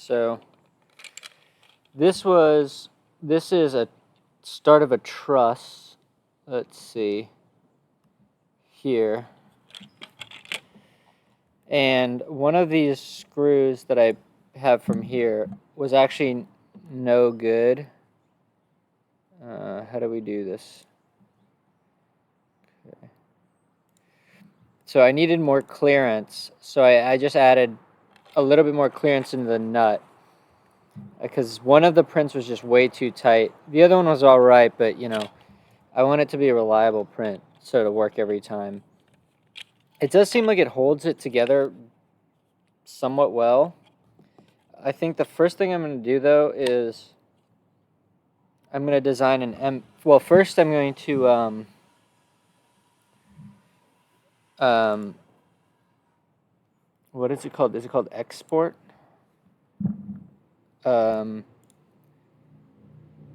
so this is a start of a truss. Let's see here. And one of these screws that I have from here was actually no good. How do we do this? Okay. So I needed more clearance, so I just added a little bit more clearance into the nut, because one of the prints was just way too tight. The other one was all right, but you know, I want it to be a reliable print, so it'll work every time. It does seem like it holds it together somewhat well. I think the first thing I'm going to do, though, is I'm going to design an M. Well, first I'm going to what is it called? Is it called export? And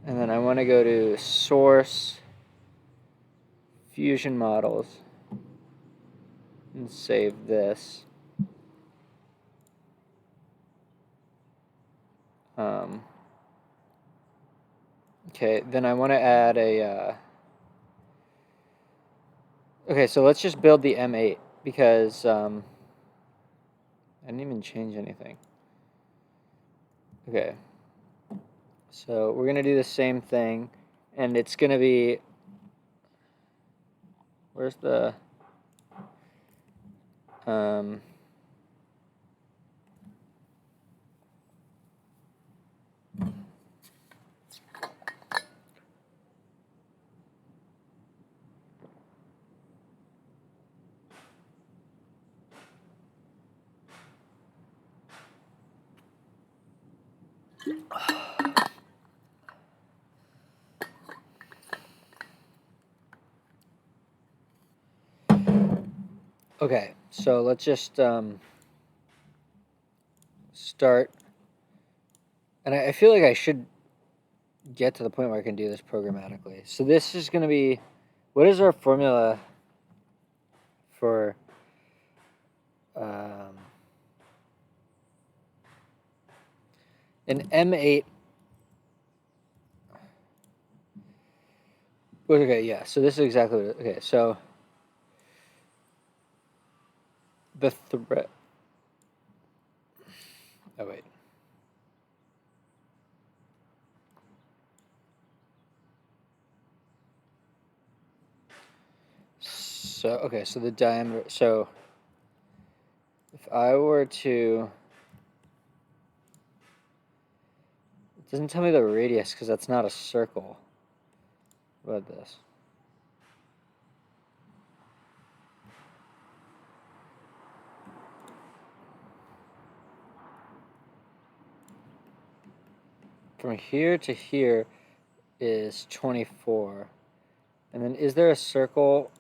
then I want to go to source, fusion models, and save this. Okay, then I want to add a. Okay, so let's just build the M8 because I didn't even change anything. Okay, so we're gonna do the same thing, and it's gonna be. Where's the Okay, so let's just start. And I feel like I should get to the point where I can do this programmatically. So this is going to be, what is our formula for an M8? Okay, yeah, so this is exactly what it is. Okay, so the thread. Oh, wait. So, okay, so the diameter. So if I were to. It doesn't tell me the radius because that's not a circle. What about this? From here to here is 24. And then is there a circle?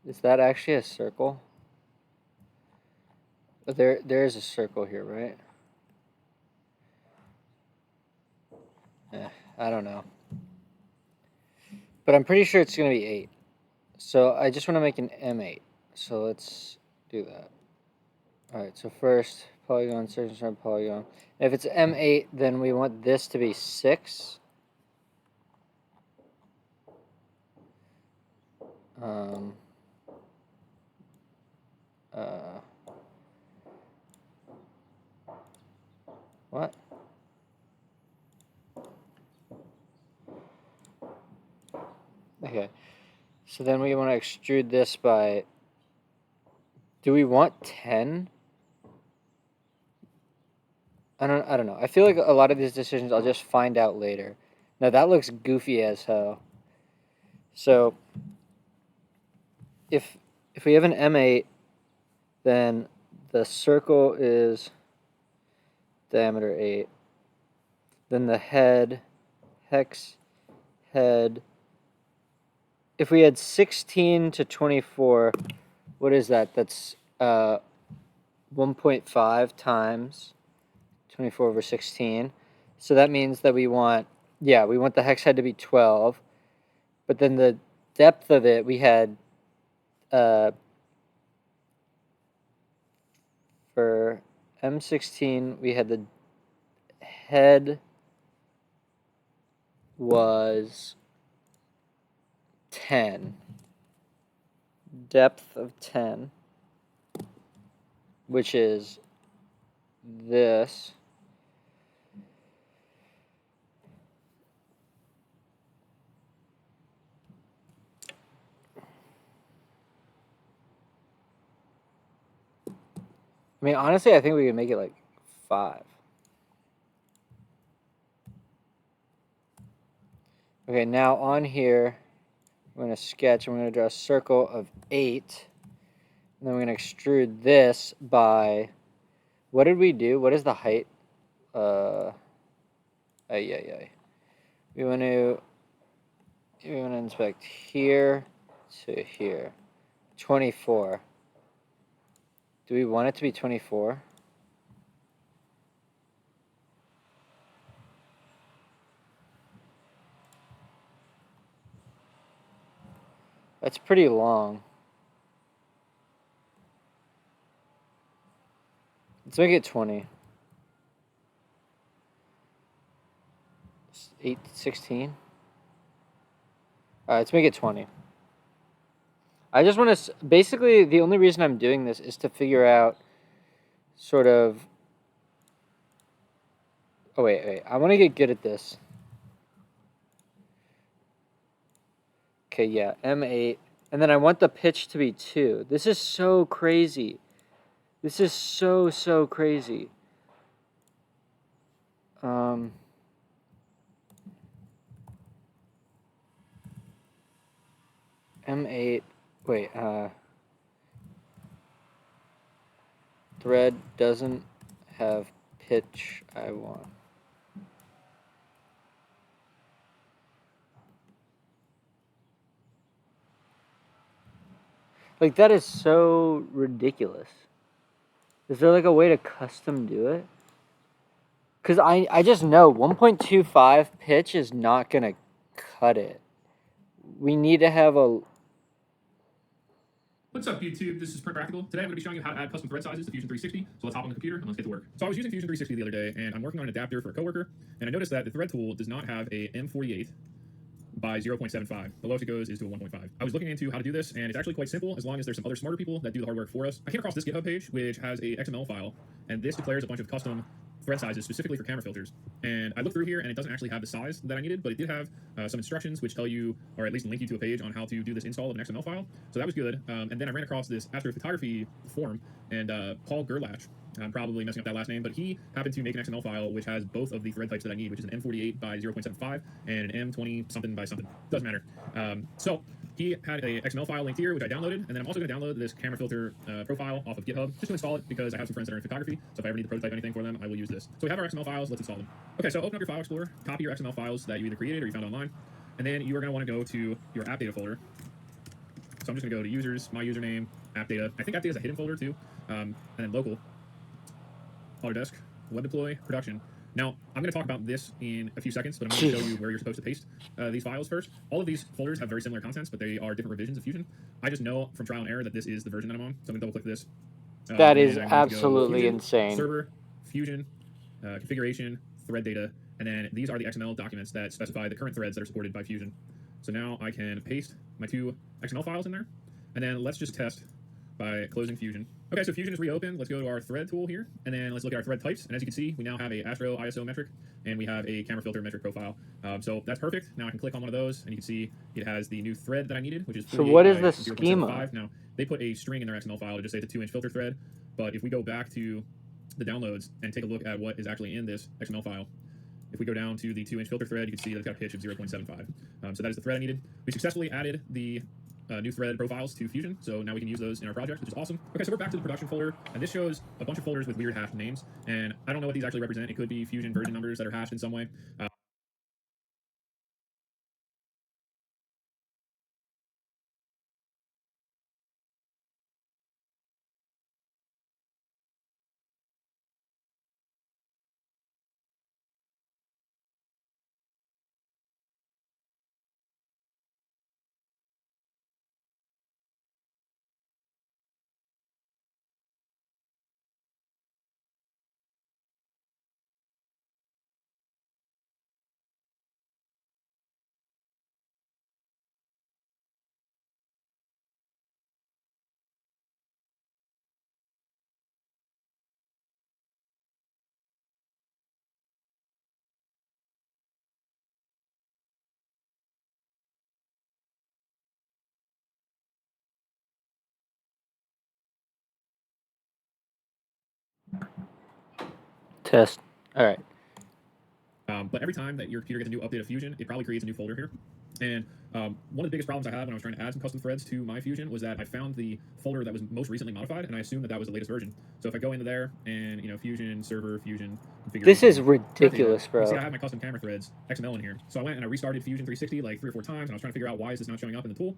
Is that actually a circle? There is a circle here, right? I don't know. But I'm pretty sure it's going to be 8. So I just want to make an M8. So let's do that. Alright, so first, polygon, search and polygon. If it's M8, then we want this to be 6. What? Okay, so then we want to extrude this by, do we want 10? I don't know. I feel like a lot of these decisions I'll just find out later. Now that looks goofy as hell. So if we have an M8, then the circle is diameter 8. Then the head, hex, head. If we had 16 to 24, what is that? That's 1.5 times 24 over 16. So that means that we want the hex head to be 12. But then the depth of it, we had for M16, we had the head was 10, depth of 10, which is this. I mean, honestly, I think we could make it like 5. Okay, now on here, I'm going to sketch. I'm going to draw a circle of 8. And then we're going to extrude this by, what did we do? What is the height? We want to inspect here to here. 24. Do we want it to be 24? That's pretty long. Let's make it 20. 8, 16. All right, let's make it 20. I just want to, basically, the only reason I'm doing this is to figure out sort of, oh, wait, I want to get good at this. Okay, yeah, M8. And then I want the pitch to be 2. This is so crazy. This is so crazy. M8, wait, thread doesn't have pitch I want. Like, that is so ridiculous. Is there like a way to custom do it? Because I just know 1.25 pitch is not going to cut it. We need to have a... What's up, YouTube? This is Print Practical. Today I'm going to be showing you how to add custom thread sizes to Fusion 360. So let's hop on the computer and let's get to work. So I was using Fusion 360 the other day, and I'm working on an adapter for a coworker, and I noticed that the thread tool does not have a M48 by 0.75. The lowest it goes is to a 1.5. I was looking into how to do this, and it's actually quite simple as long as there's some other smarter people that do the hard work for us. I came across this GitHub page, which has a XML file, and this declares a bunch of custom thread sizes specifically for camera filters. And I looked through here, and it doesn't actually have the size that I needed, but it did have some instructions which tell you, or at least link you to a page on how to do this install of an XML file. So that was good. And then I ran across this astrophotography forum, and Paul Gerlach, I'm probably messing up that last name, but he happened to make an XML file which has both of the thread types that I need, which is an M48 by 0.75 and an M20 something by something. Doesn't matter. So he had a XML file linked here, which I downloaded, and then I'm also going to download this camera filter profile off of GitHub just to install it because I have some friends that are in photography, so if I ever need to prototype anything for them, I will use this. So we have our XML files, let's install them. Okay, so open up your file explorer, copy your XML files that you either created or you found online, and then you are going to want to go to your app data folder. So I'm just going to go to users, my username, app data. I think app data is a hidden folder too, and then local, autodesk, web deploy, production. Now, I'm going to talk about this in a few seconds, but I'm going to show you where you're supposed to paste these files first. All of these folders have very similar contents, but they are different revisions of Fusion. I just know from trial and error that this is the version that I'm on, so I'm going to double click this. That is absolutely Fusion, insane. Server, Fusion, configuration, thread data, and then these are the XML documents that specify the current threads that are supported by Fusion. So now I can paste my 2 XML files in there, and then let's just test by closing Fusion. Okay, so Fusion is reopened. Let's go to our thread tool here, and then let's look at our thread types. And as you can see, we now have a Astro ISO metric, and we have a camera filter metric profile. So that's perfect. Now I can click on one of those, and you can see it has the new thread that I needed, which is 48 so what is by the schema? 0.75. Now, they put a string in their XML file to just say it's a 2-inch filter thread, but if we go back to the downloads and take a look at what is actually in this XML file, if we go down to the 2-inch filter thread, you can see that it's got a pitch of 0.75. So that is the thread I needed. We successfully added the new thread profiles to Fusion, so now we can use those in our project, which is awesome. Okay, so we're back to the production folder, and this shows a bunch of folders with weird hashed names, and I don't know what these actually represent. It could be Fusion version numbers that are hashed in some way. Test. All right. But every time that your computer gets a new update of Fusion, it probably creates a new folder here. And one of the biggest problems I had when I was trying to add some custom threads to my Fusion was that I found the folder that was most recently modified, and I assumed that that was the latest version. So if I go into there and, you know, Fusion, server, Fusion, configuration. This is ridiculous, bro. You see I have my custom camera threads, XML in here. So I went and I restarted Fusion 360 like 3 or 4 times, and I was trying to figure out why is this not showing up in the tool.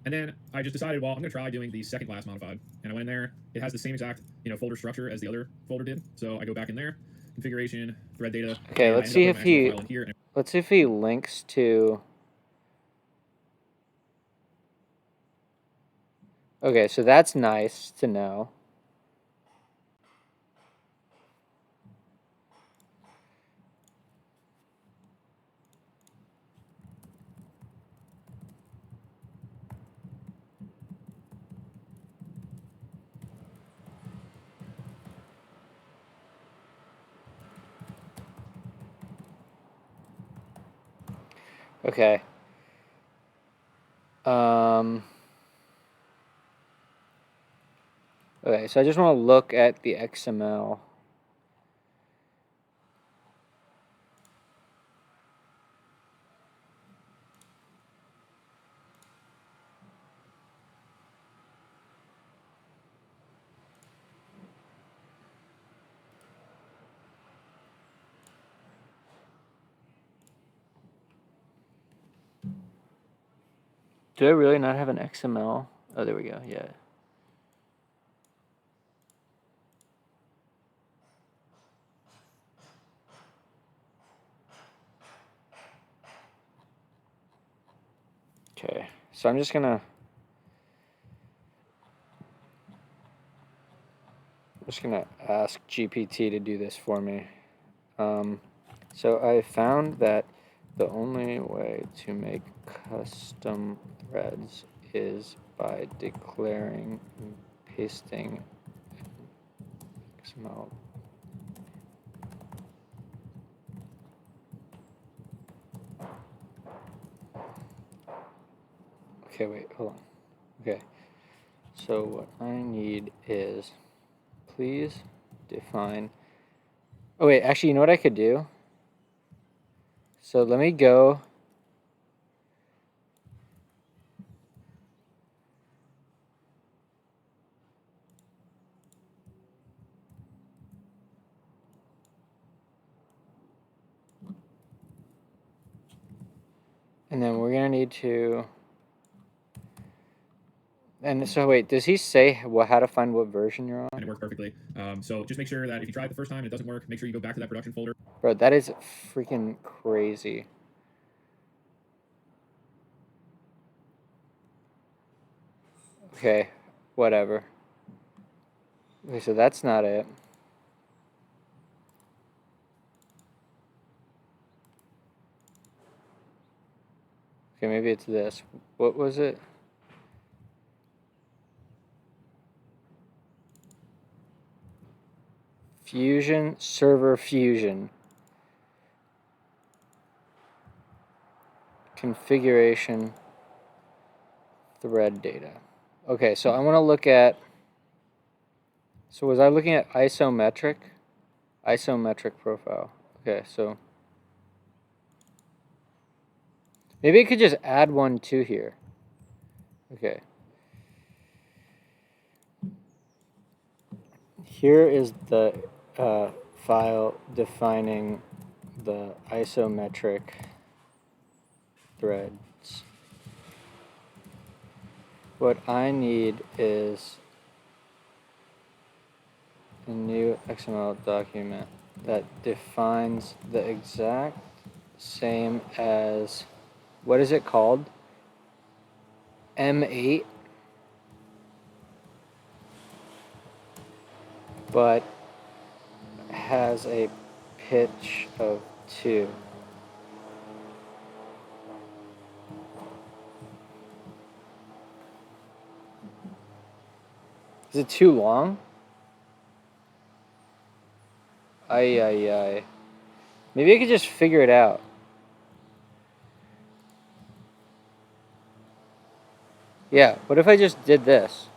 And then I just decided, well, I'm going to try doing the second class modified. And I went in there. It has the same exact, you know, folder structure as the other folder did. So I go back in there, configuration, thread data. Okay, let's see if he links to. Okay, so that's nice to know. Okay. Okay, so I just want to look at the XML. Do I really not have an XML? Oh, there we go. Yeah. Okay, so I'm just gonna ask GPT to do this for me. So I found that the only way to make custom threads is by declaring and pasting XML. Okay, wait, hold on. Okay, so what I need is, please define. Oh wait, actually, you know what I could do? So let me go. And then we're gonna need to. And so wait, does he say how to find what version you're on? And it worked perfectly. So just make sure that if you try it the first time and it doesn't work, make sure you go back to that production folder. Bro, that is freaking crazy. Okay, whatever. Okay, so that's not it. Okay, maybe it's this. What was it? Fusion, server fusion. Configuration, thread data. Okay, so I want to look at. So was I looking at isometric? Isometric profile. Okay, so maybe I could just add one to here. Okay. Here is the file defining the isometric threads. What I need is a new XML document that defines the exact same as, what is it called? M8, but has a pitch of 2. Is it too long? Ay. Maybe I could just figure it out. Yeah, what if I just did this?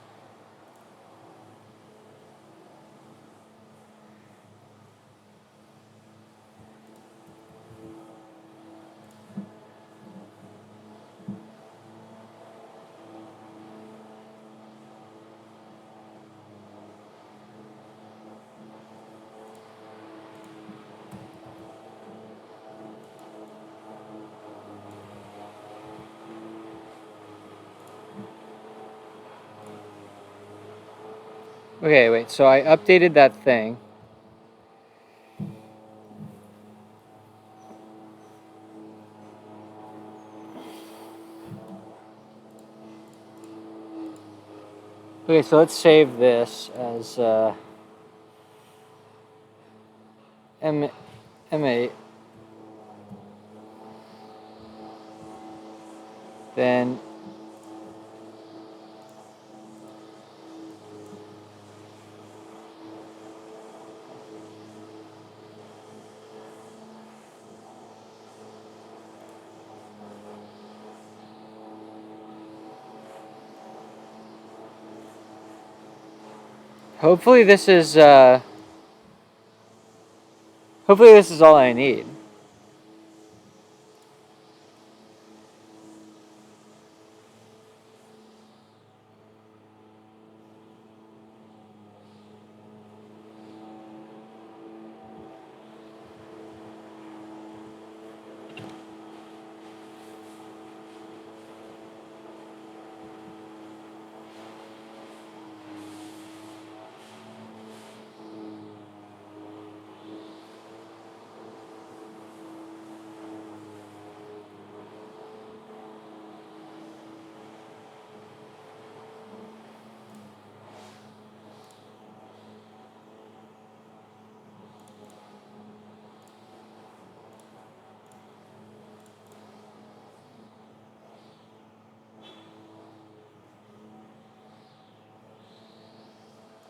Okay, wait, so I updated that thing. Okay, so let's save this as M8. Then hopefully this is all I need.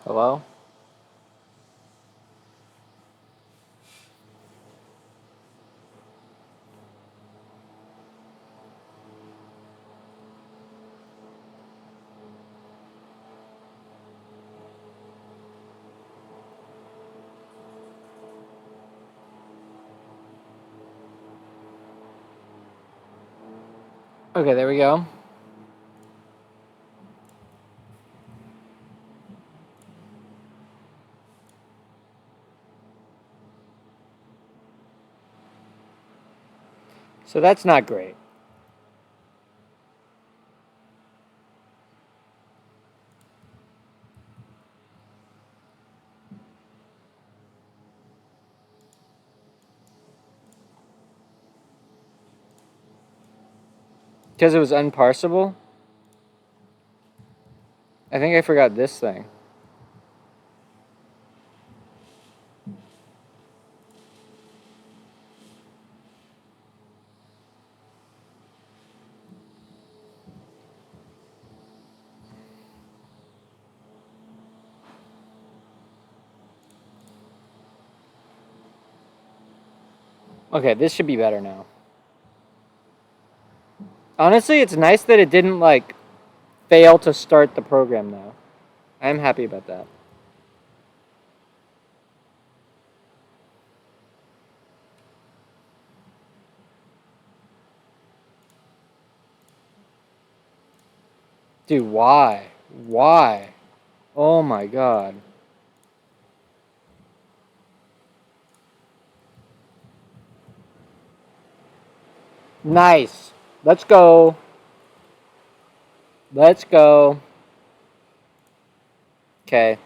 Hello? Okay, there we go. So that's not great. Because it was unparsable? I think I forgot this thing. Okay, this should be better now. Honestly, it's nice that it didn't, like, fail to start the program, though. I'm happy about that. Dude, why? Why? Oh my god. Nice. Let's go. Let's go. Okay.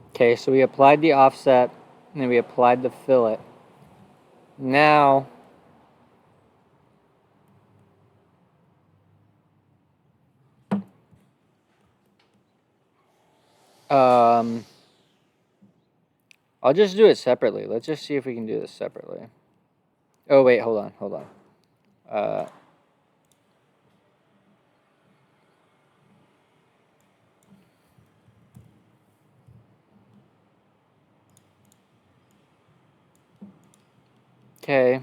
Okay, so we applied the offset, and then we applied the fillet. Now, I'll just do it separately. Let's just see if we can do this separately. Oh, wait, hold on, hold on. Okay.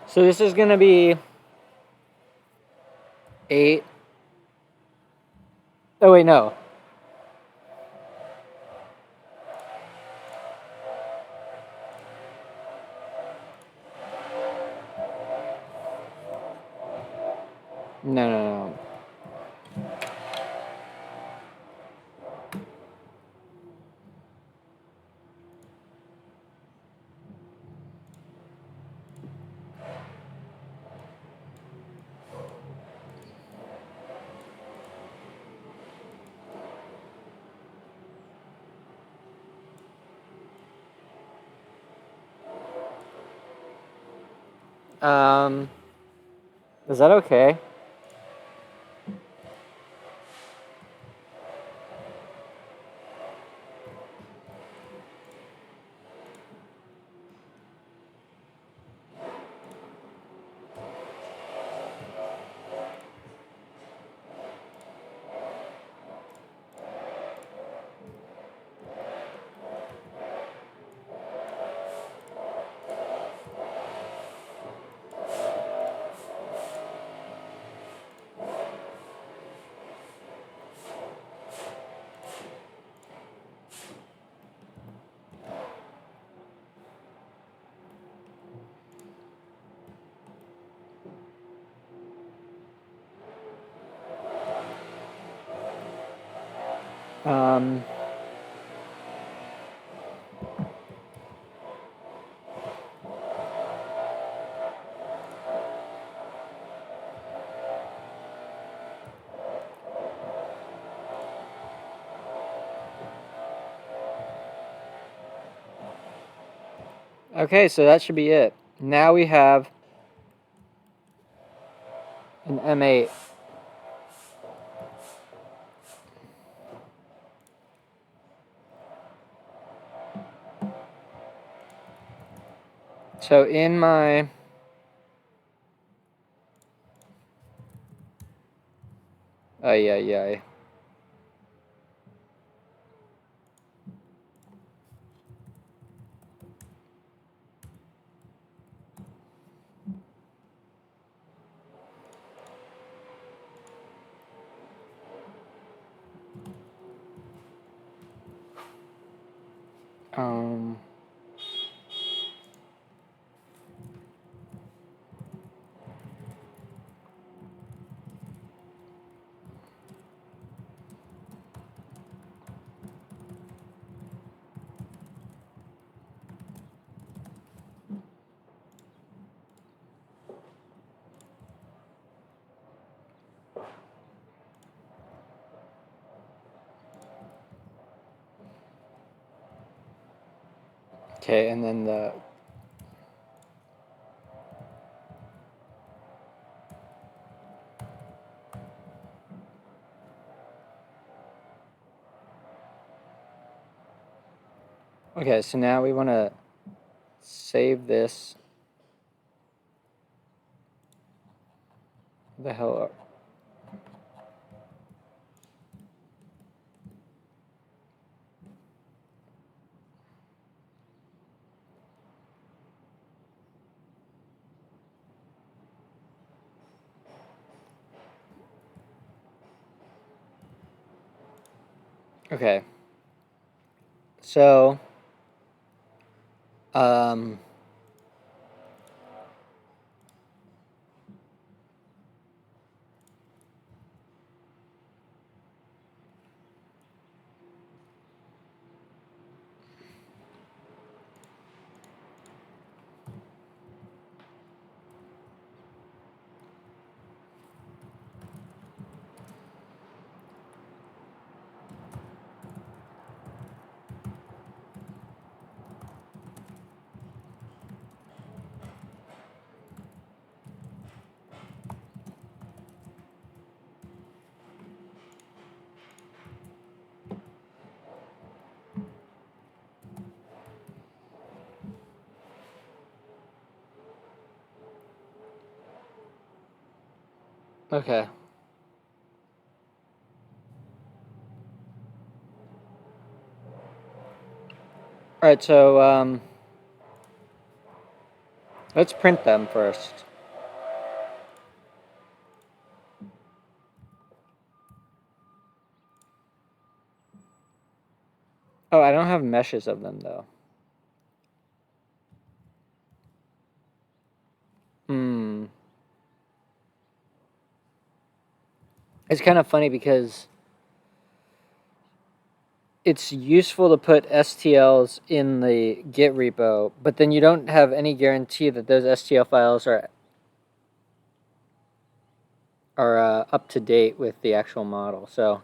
So this is going to be 8. Oh, wait, wait, no. No, no, no. Is that okay? Um, okay, so that should be it. Now we have an M8. So in my ay ay ay. Um, okay, and then the okay, so now we want to save this the hell up. Okay. So um okay. All right, so let's print them first. Oh, I don't have meshes of them, though. It's kind of funny because it's useful to put STLs in the Git repo, but then you don't have any guarantee that those STL files are up to date with the actual model. So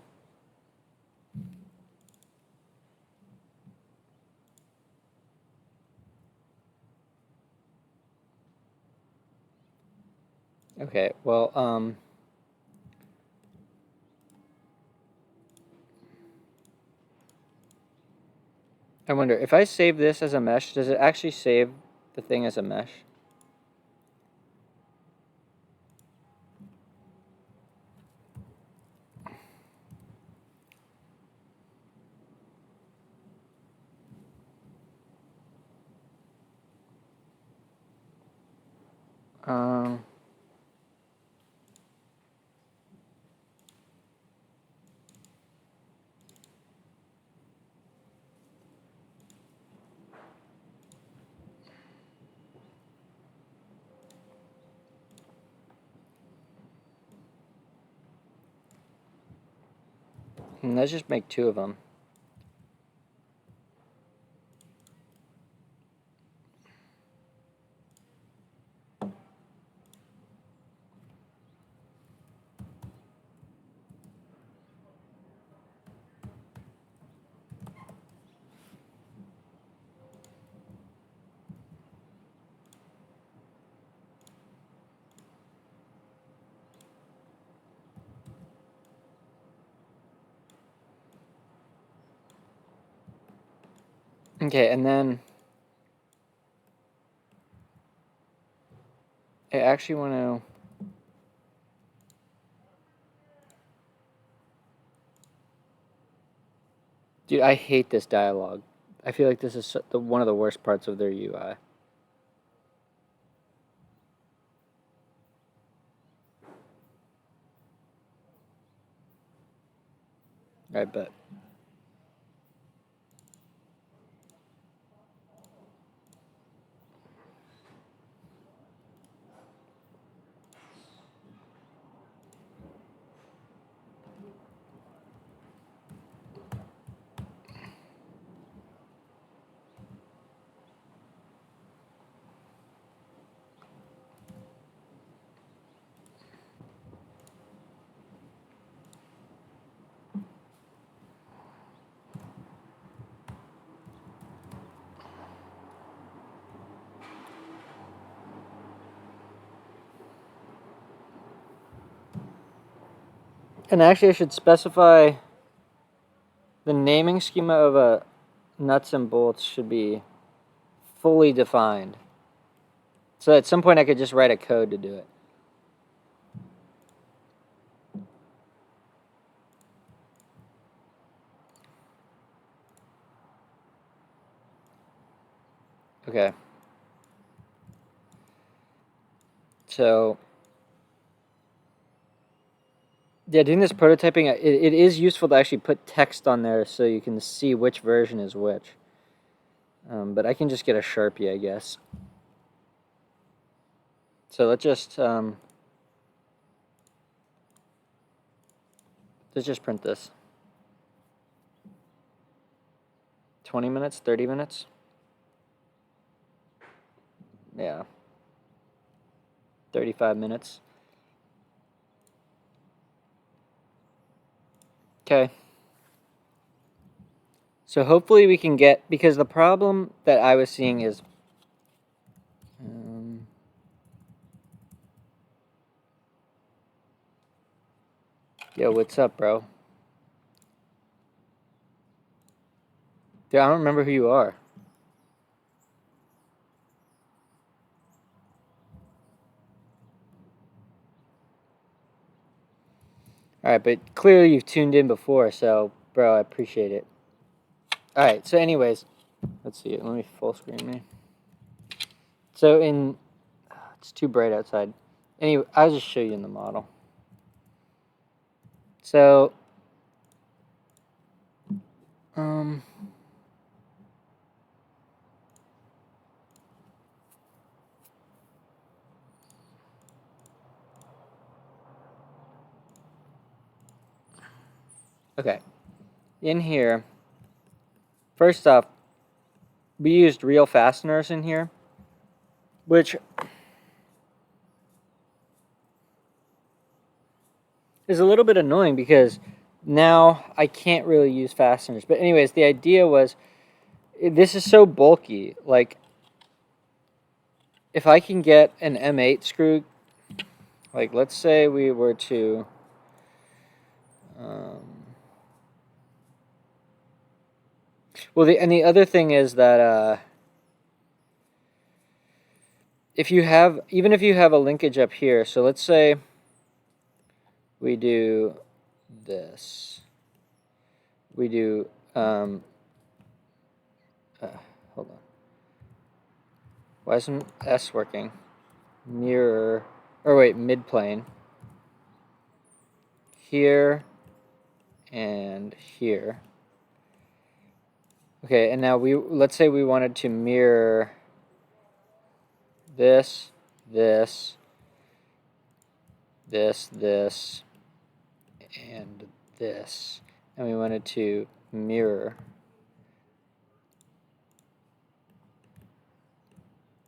okay, well, I wonder if I save this as a mesh, does it actually save the thing as a mesh? Um, let's just make 2 of them. Okay, and then I actually want to. Dude, I hate this dialogue. I feel like this is one of the worst parts of their UI. I bet. And actually, I should specify the naming schema of a nuts and bolts should be fully defined. So at some point, I could just write a code to do it. Okay. So yeah, doing this prototyping, it is useful to actually put text on there so you can see which version is which. But I can just get a Sharpie, I guess. So let's just print this. 20 minutes, 30 minutes? Yeah. 35 minutes. Okay. So hopefully we can get, because the problem that I was seeing is, yo, what's up, bro? Dude, I don't remember who you are. All right, but clearly you've tuned in before, so, bro, I appreciate it. All right, so anyways, let's see. Let me full screen me. So it's too bright outside. Anyway, I'll just show you in the model. So, Okay, in here, first off, we used real fasteners in here, which is a little bit annoying because now I can't really use fasteners. But anyways, the idea was, this is so bulky. Like, if I can get an M8 screw, like let's say we were to, well, the other thing is that if you have, even if you have a linkage up here, so let's say we do this, we do, hold on, why isn't S working? Mirror, or wait, midplane, here and here. Okay, and now let's say we wanted to mirror this, this, this, and this, and we wanted to mirror.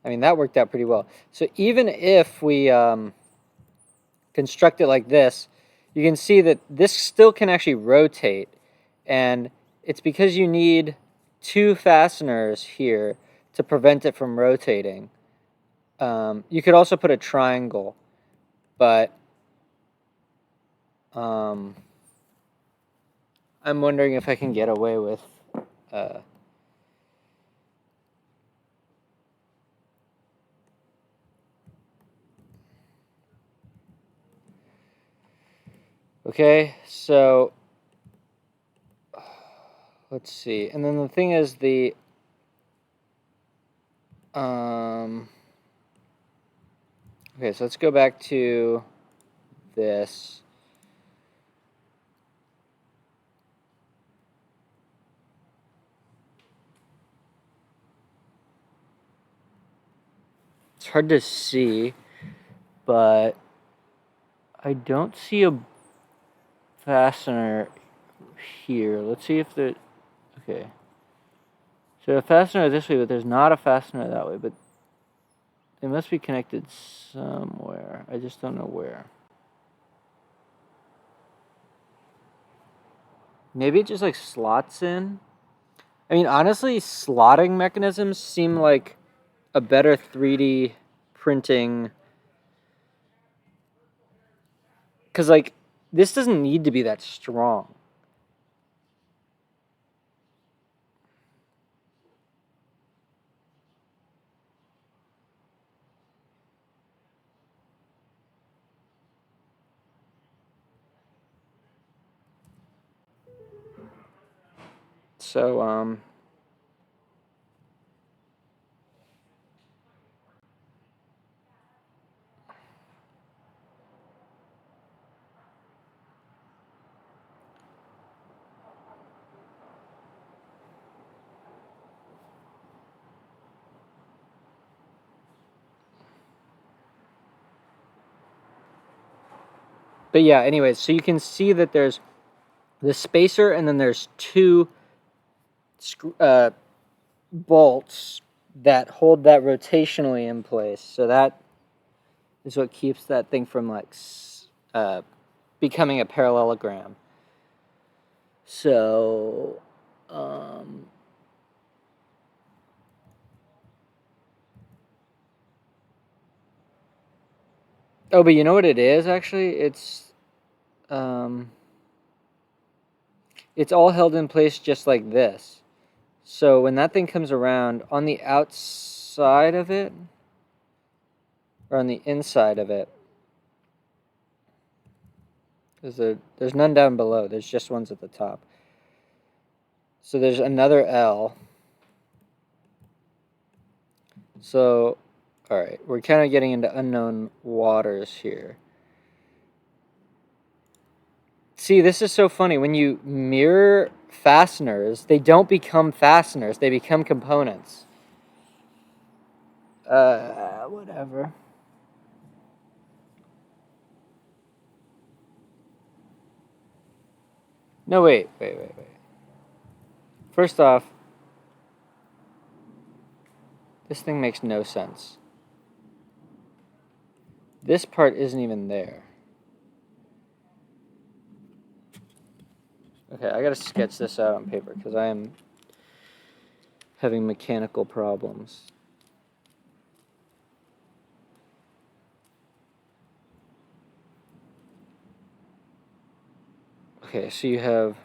I mean, that worked out pretty well. So even if we construct it like this, you can see that this still can actually rotate, and it's because you need two fasteners here to prevent it from rotating. You could also put a triangle, but I'm wondering if I can get away with okay, so let's see. And then the thing is okay, so let's go back to this. It's hard to see, but I don't see a fastener here. Let's see if the, okay. So a fastener this way, but there's not a fastener that way, but they must be connected somewhere. I just don't know where. Maybe it just like slots in. I mean, honestly, slotting mechanisms seem like a better 3D printing, because like this doesn't need to be that strong. So but yeah, anyways, so you can see that there's the spacer and then there's two bolts that hold that rotationally in place. So that is what keeps that thing from like becoming a parallelogram. So oh, but you know what it is actually? It's all held in place just like this. So when that thing comes around on the outside of it, or on the inside of it, there's none down below. There's just ones at the top. So there's another L. So, all right, we're kind of getting into unknown waters here. See, this is so funny. When you mirror fasteners, they don't become fasteners. They become components. Whatever. No, wait. First off, this thing makes no sense. This part isn't even there. Okay, I gotta sketch this out on paper because I am having mechanical problems. Okay, so you have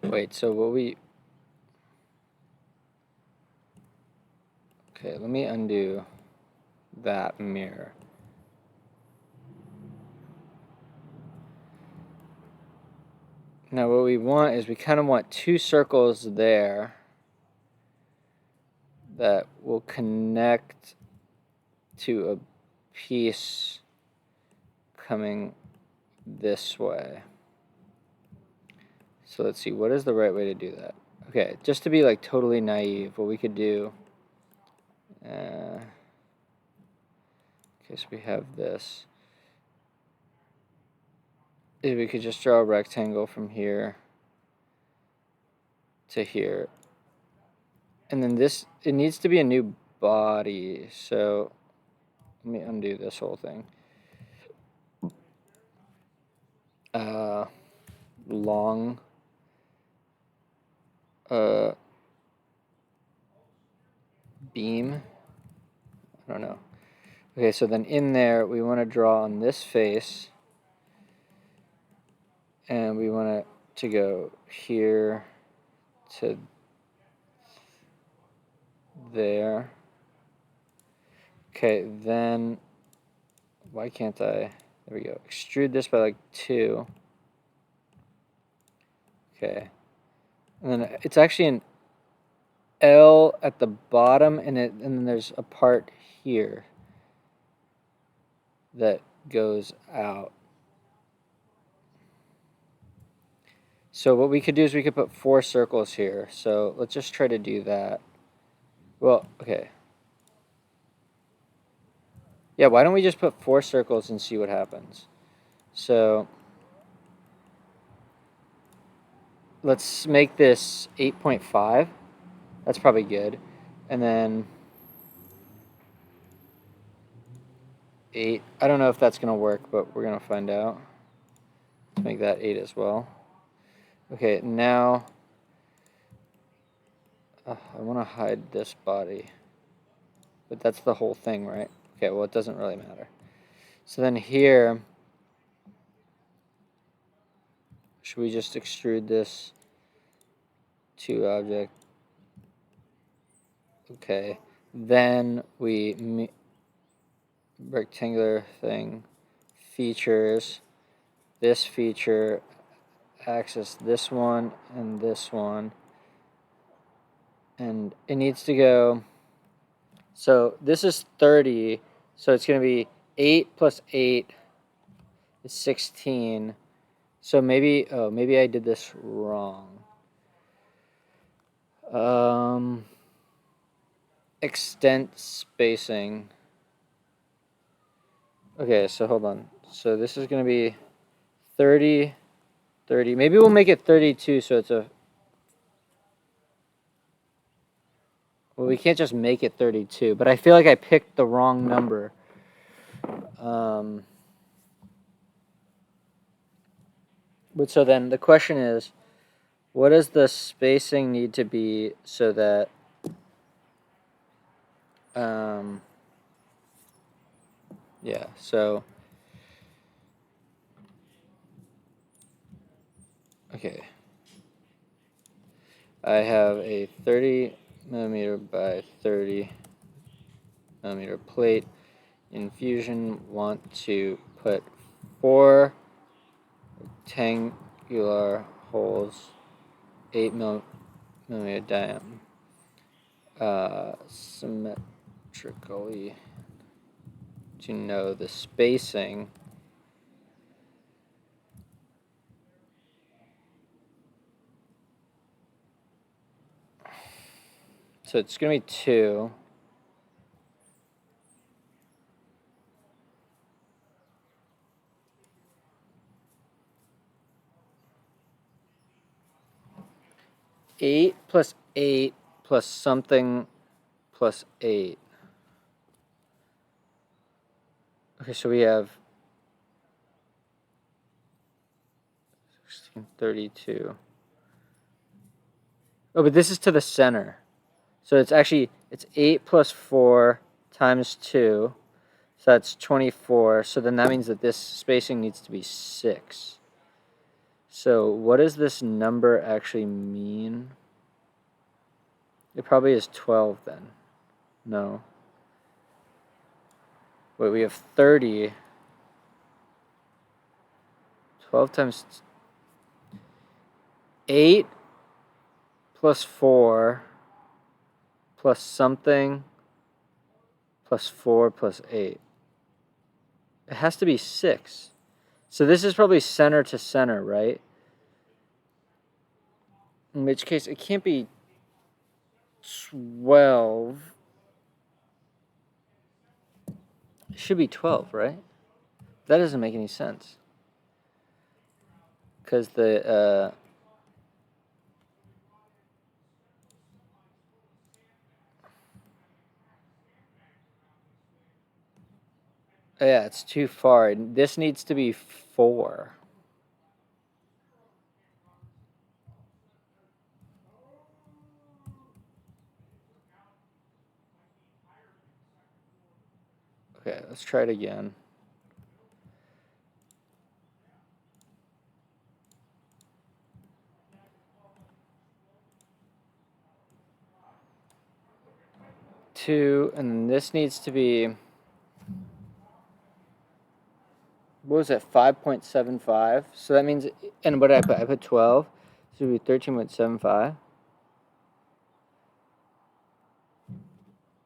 wait, so what we okay, let me undo that mirror. Now what we want is we kind of want two circles there that will connect to a piece coming this way. So let's see, what is the right way to do that? Okay, just to be like totally naive, what we could do, okay, so we have this. Is we could just draw a rectangle from here to here. And then this, it needs to be a new body, so let me undo this whole thing. Long beam. I don't know. Okay, so then in there we want to draw on this face, and we want it to go here to there. Okay, then why can't I? There we go. Extrude this by like 2. Okay, and then it's actually an L at the bottom, and then there's a part here that goes out. So what we could do is we could put 4 circles here. So let's just try to do that. Well, okay. Yeah, why don't we just put 4 circles and see what happens? So let's make this 8.5. That's probably good. And then 8. I don't know if that's going to work, but we're going to find out. Let's make that 8 as well. Okay, now I want to hide this body. But that's the whole thing, right? Okay, well, it doesn't really matter. So then here, should we just extrude this to object? Okay, then we rectangular thing, features, this feature, access this one and this one, and it needs to go, so this is 30, so it's going to be 8 plus 8 is 16, so maybe, oh, maybe I did this wrong. Extent spacing. Okay, so hold on. So this is going to be 30, 30. Maybe we'll make it 32 so it's a... Well, we can't just make it 32, but I feel like I picked the wrong number. But so then the question is, what does the spacing need to be so that... yeah, so... Okay. I have a 30 millimeter by 30 millimeter plate. In Fusion, want to put 4 rectangular holes, 8 millimeter diameter, symmetrically to know the spacing. So it's going to be 2. Eight plus 8 plus something plus 8. Okay, so we have 1632. Oh, but this is to the center. So it's 8 plus 4 times 2. So that's 24. So then that means that this spacing needs to be 6. So what does this number actually mean? It probably is 12 then. No. Wait, we have 30. 12 times 8 plus 4 plus something plus 4 plus 8. It has to be 6. So this is probably center to center, right? In which case, it can't be 12. It should be 12, right? That doesn't make any sense. Because the... yeah, it's too far. This needs to be 4. Okay, let's try it again. Two, and then this needs to be... What was it? 5.75. So that means... And what did I put? I put 12. So it would be 13.75.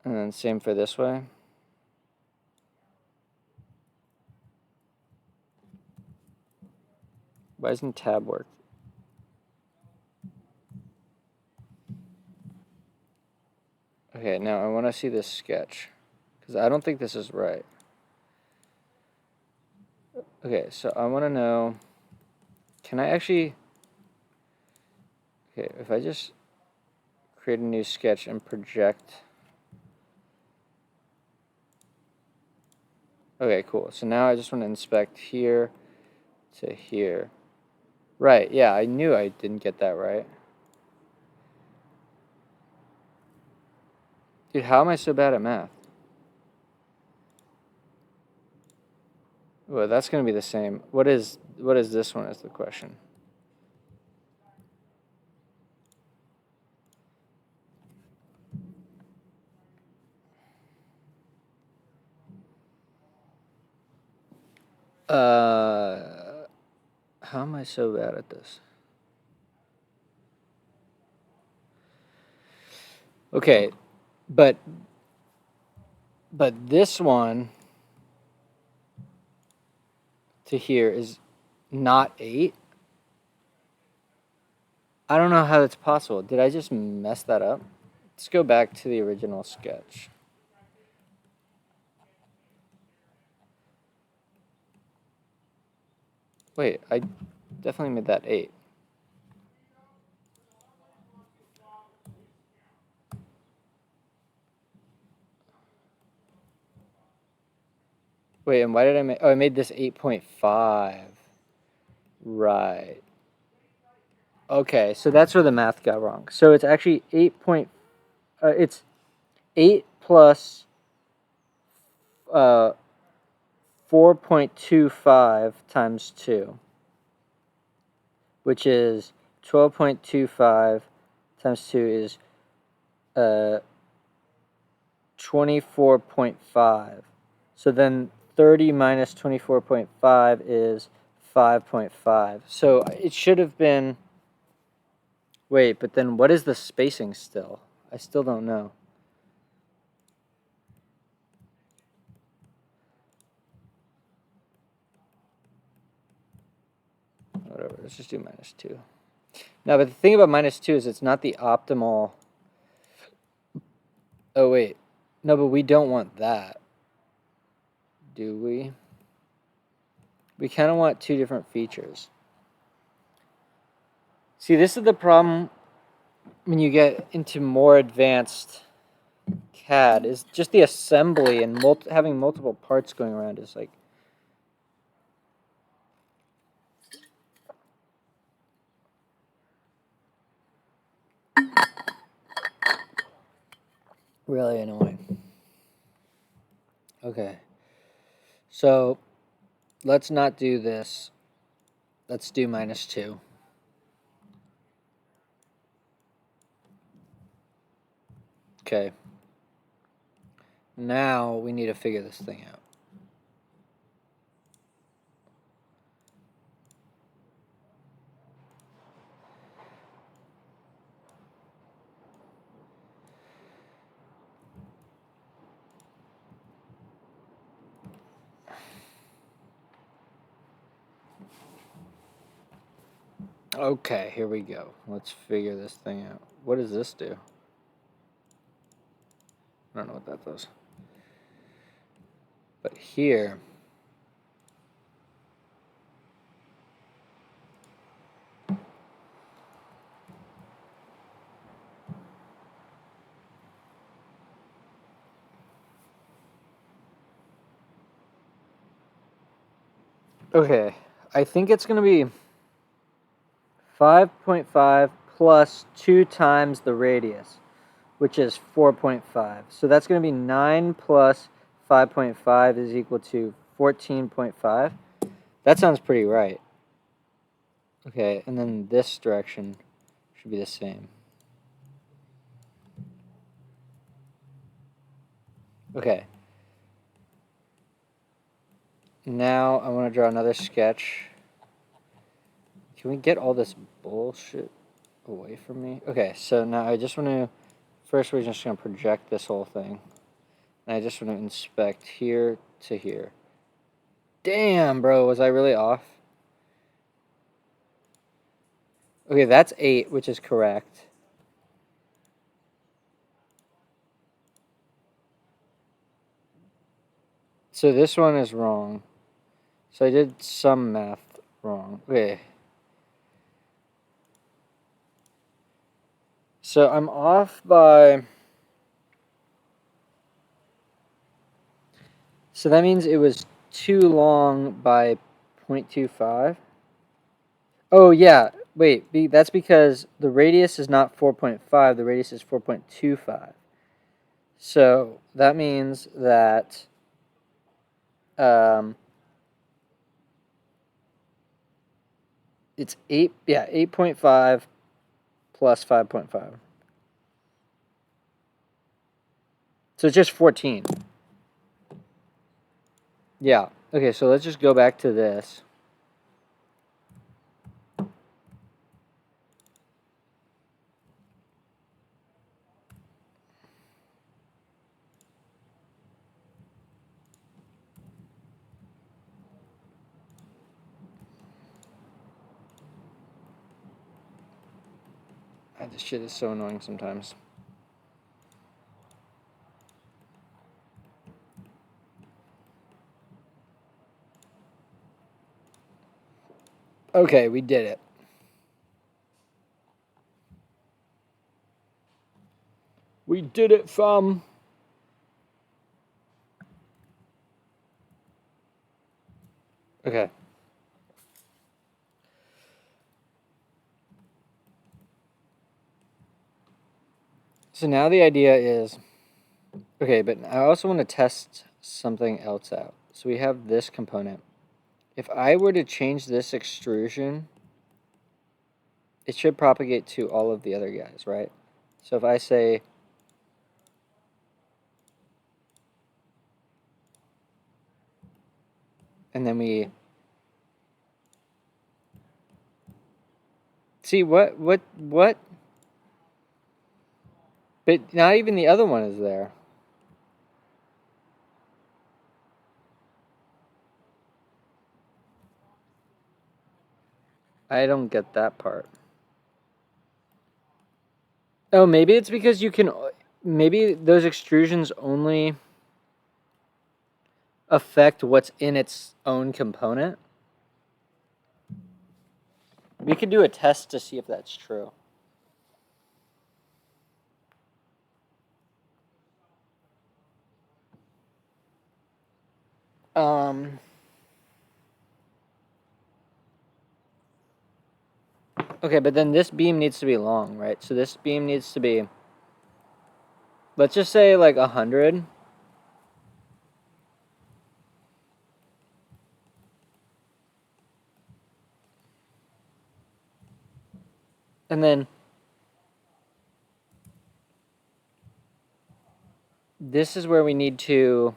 And then same for this way. Why doesn't tab work? Okay, now I want to see this sketch. Because I don't think this is right. Okay, so I want to know... Can I actually... Okay, if I just create a new sketch and project... Okay, cool. So now I just want to inspect here to here. Right, yeah, I knew I didn't get that right. Dude, how am I so bad at math? Well, that's going to be the same. What is this one is the question. How am I so bad at this? Okay, but this one to here is not 8. I don't know how that's possible. Did I just mess that up? Let's go back to the original sketch. Wait, I definitely made that 8. Wait, and why did I make... Oh, I made this 8.5. Right. Okay, so that's where the math got wrong. So it's actually 8. It's 8 plus 4.25 times 2, which is 12.25 times 2 is 24.5. So then 30 minus 24.5 is 5.5. So it should have been... Wait, but then what is the spacing still? I still don't know. Whatever, let's just do minus 2. Now, but the thing about minus 2 is it's not the optimal... Oh, wait. No, but we don't want that. Do we? We kind of want 2 different features. See, this is the problem when you get into more advanced CAD, is just the assembly and having multiple parts going around is like... really annoying. Okay. So, let's not do this. Let's do minus 2. Okay. Now we need to figure this thing out. Okay, here we go. Let's figure this thing out. What does this do? I don't know what that does. But here... Okay, I think it's going to be 5.5 plus 2 times the radius, which is 4.5. So that's going to be 9 plus 5.5 is equal to 14.5. That sounds pretty right. Okay, and then this direction should be the same. Okay. Now I want to draw another sketch. Can we get all this bullshit away from me? Okay, so now I just want to... First, we're just going to project this whole thing. And I just want to inspect here to here. Damn, bro, was I really off? Okay, that's 8, which is correct. So this one is wrong. So I did some math wrong. Okay. So I'm off by... So that means it was too long by 0.25. Oh, yeah. Wait, that's because the radius is not 4.5. The radius is 4.25. So that means that... it's 8.5 plus 5.5. So it's just 14. Yeah. Okay, so let's just go back to this. God, this shit is so annoying sometimes. Okay, we did it. We did it, fam. Okay. So now the idea is... Okay, but I also want to test something else out. So we have this component. If I were to change this extrusion, it should propagate to all of the other guys, right? So if I say and then we see what but not even the other one is there. I don't get that part. Oh, maybe it's because you can maybe those extrusions only affect what's in its own component. We could do a test to see if that's true. Okay, but then this beam needs to be long, right? So this beam needs to be, let's just say like 100. And then this is where we need to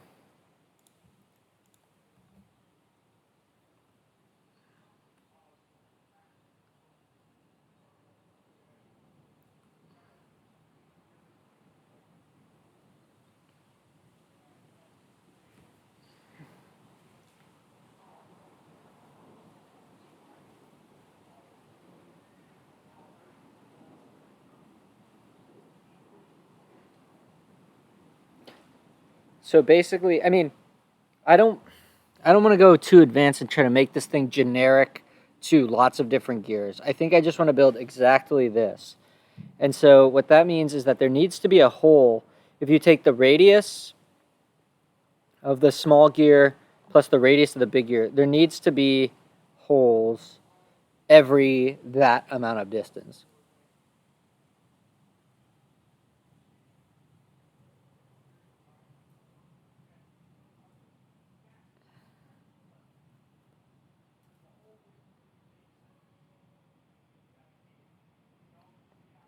so basically, I mean, I don't want to go too advanced and try to make this thing generic to lots of different gears. I think I just want to build exactly this. And so what that means is that there needs to be a hole. If you take the radius of the small gear plus the radius of the big gear, there needs to be holes every that amount of distance.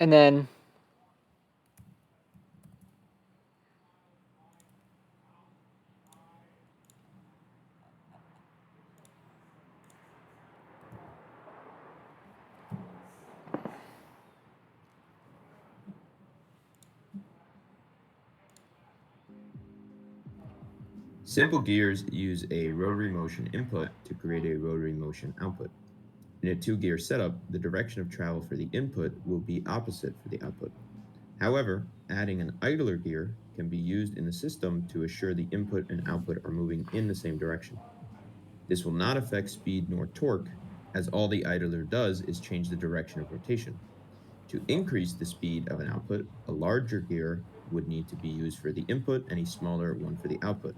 And then Simple gears use a rotary motion input to create a rotary motion output. In a two-gear setup, the direction of travel for the input will be opposite for the output. However, adding an idler gear can be used in the system to assure the input and output are moving in the same direction. This will not affect speed nor torque, as all the idler does is change the direction of rotation. To increase the speed of an output, a larger gear would need to be used for the input and a smaller one for the output.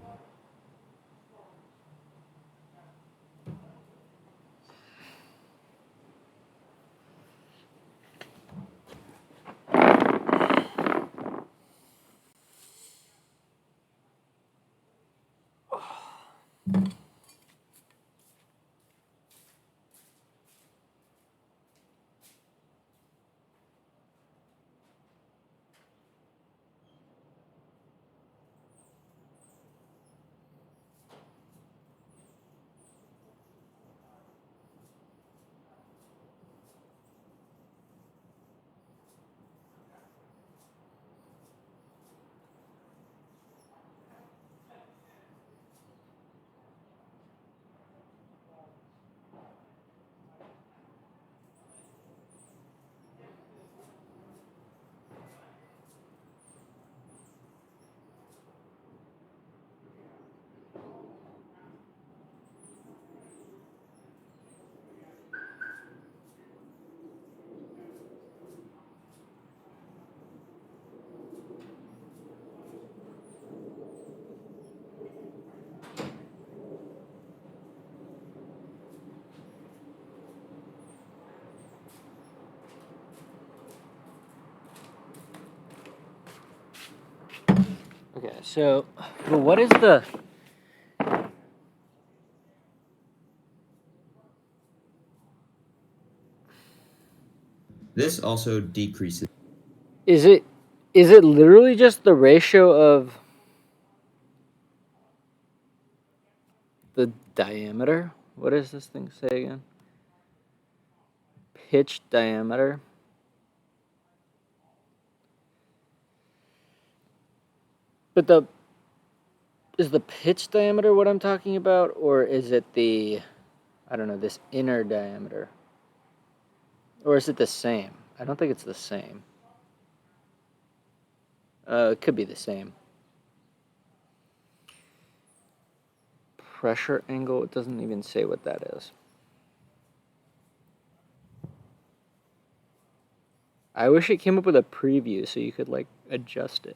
okay, so but what is the This also decreases. Is it literally just the ratio of the diameter? What does this thing say again? Pitch diameter. But is the pitch diameter what I'm talking about, or is it the, I don't know, this inner diameter? Or is it the same? I don't think it's the same. It could be the same. Pressure angle, it doesn't even say what that is. I wish it came up with a preview so you could like adjust it.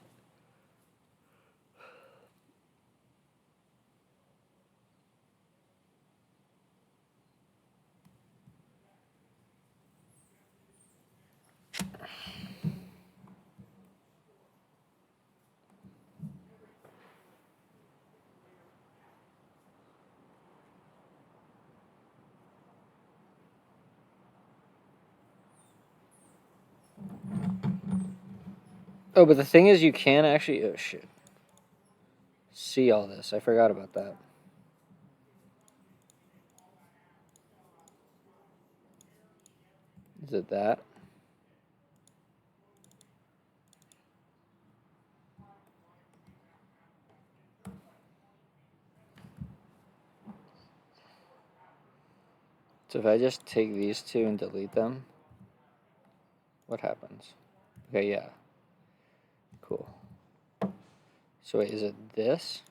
Oh, but the thing is you can actually, oh shit, see all this. I forgot about that. Is it that? So if I just take these two and delete them, what happens? Okay, yeah. Cool. So wait, is it this?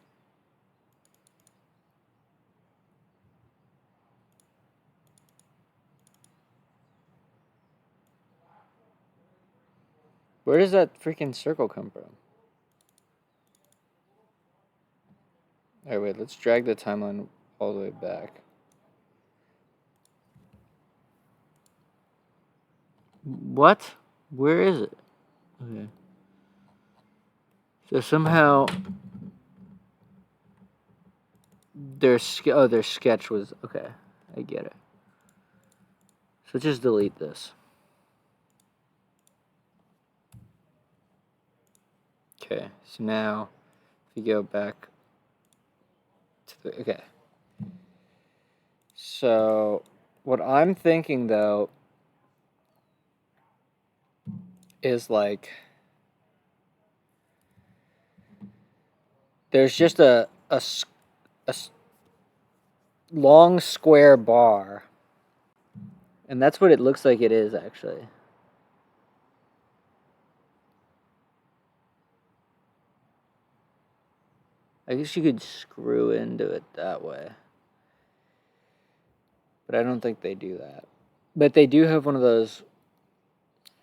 Where does that freaking circle come from? Alright, wait, let's drag the timeline all the way back. What? Where is it? Okay. So somehow their sketch was okay. I get it. So just delete this. Okay. So now if you go back to the okay. So what I'm thinking though is like there's just a long square bar, and that's what it looks like it is actually. I guess you could screw into it that way, but I don't think they do that. But they do have one of those,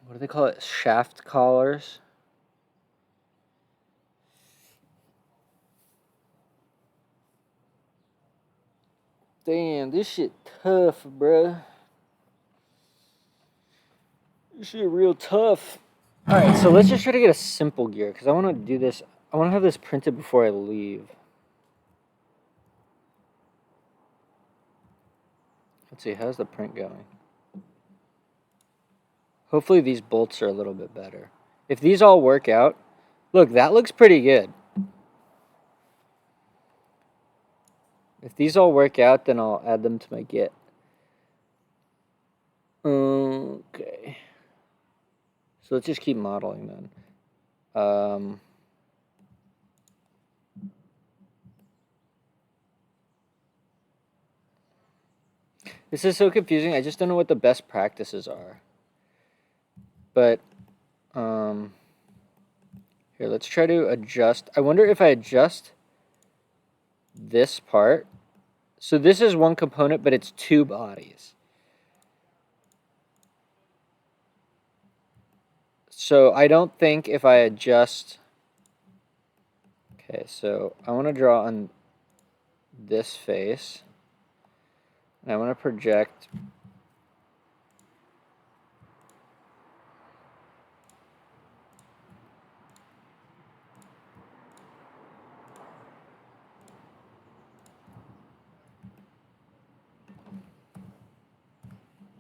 what do they call it, shaft collars. Damn, this shit tough, bruh. This shit real tough. Alright, so let's just try to get a simple gear, because I want to do this, I want to have this printed before I leave. Let's see, how's the print going? Hopefully these bolts are a little bit better. If these all work out, look, that looks pretty good. If these all work out, then I'll add them to my Git. Okay. So let's just keep modeling then. This is so confusing. I just don't know what the best practices are. But, here, let's try to adjust. I wonder if I adjust this part. So this is one component, but it's two bodies. So I don't think if I adjust... Okay, so I want to draw on this face. And I want to project...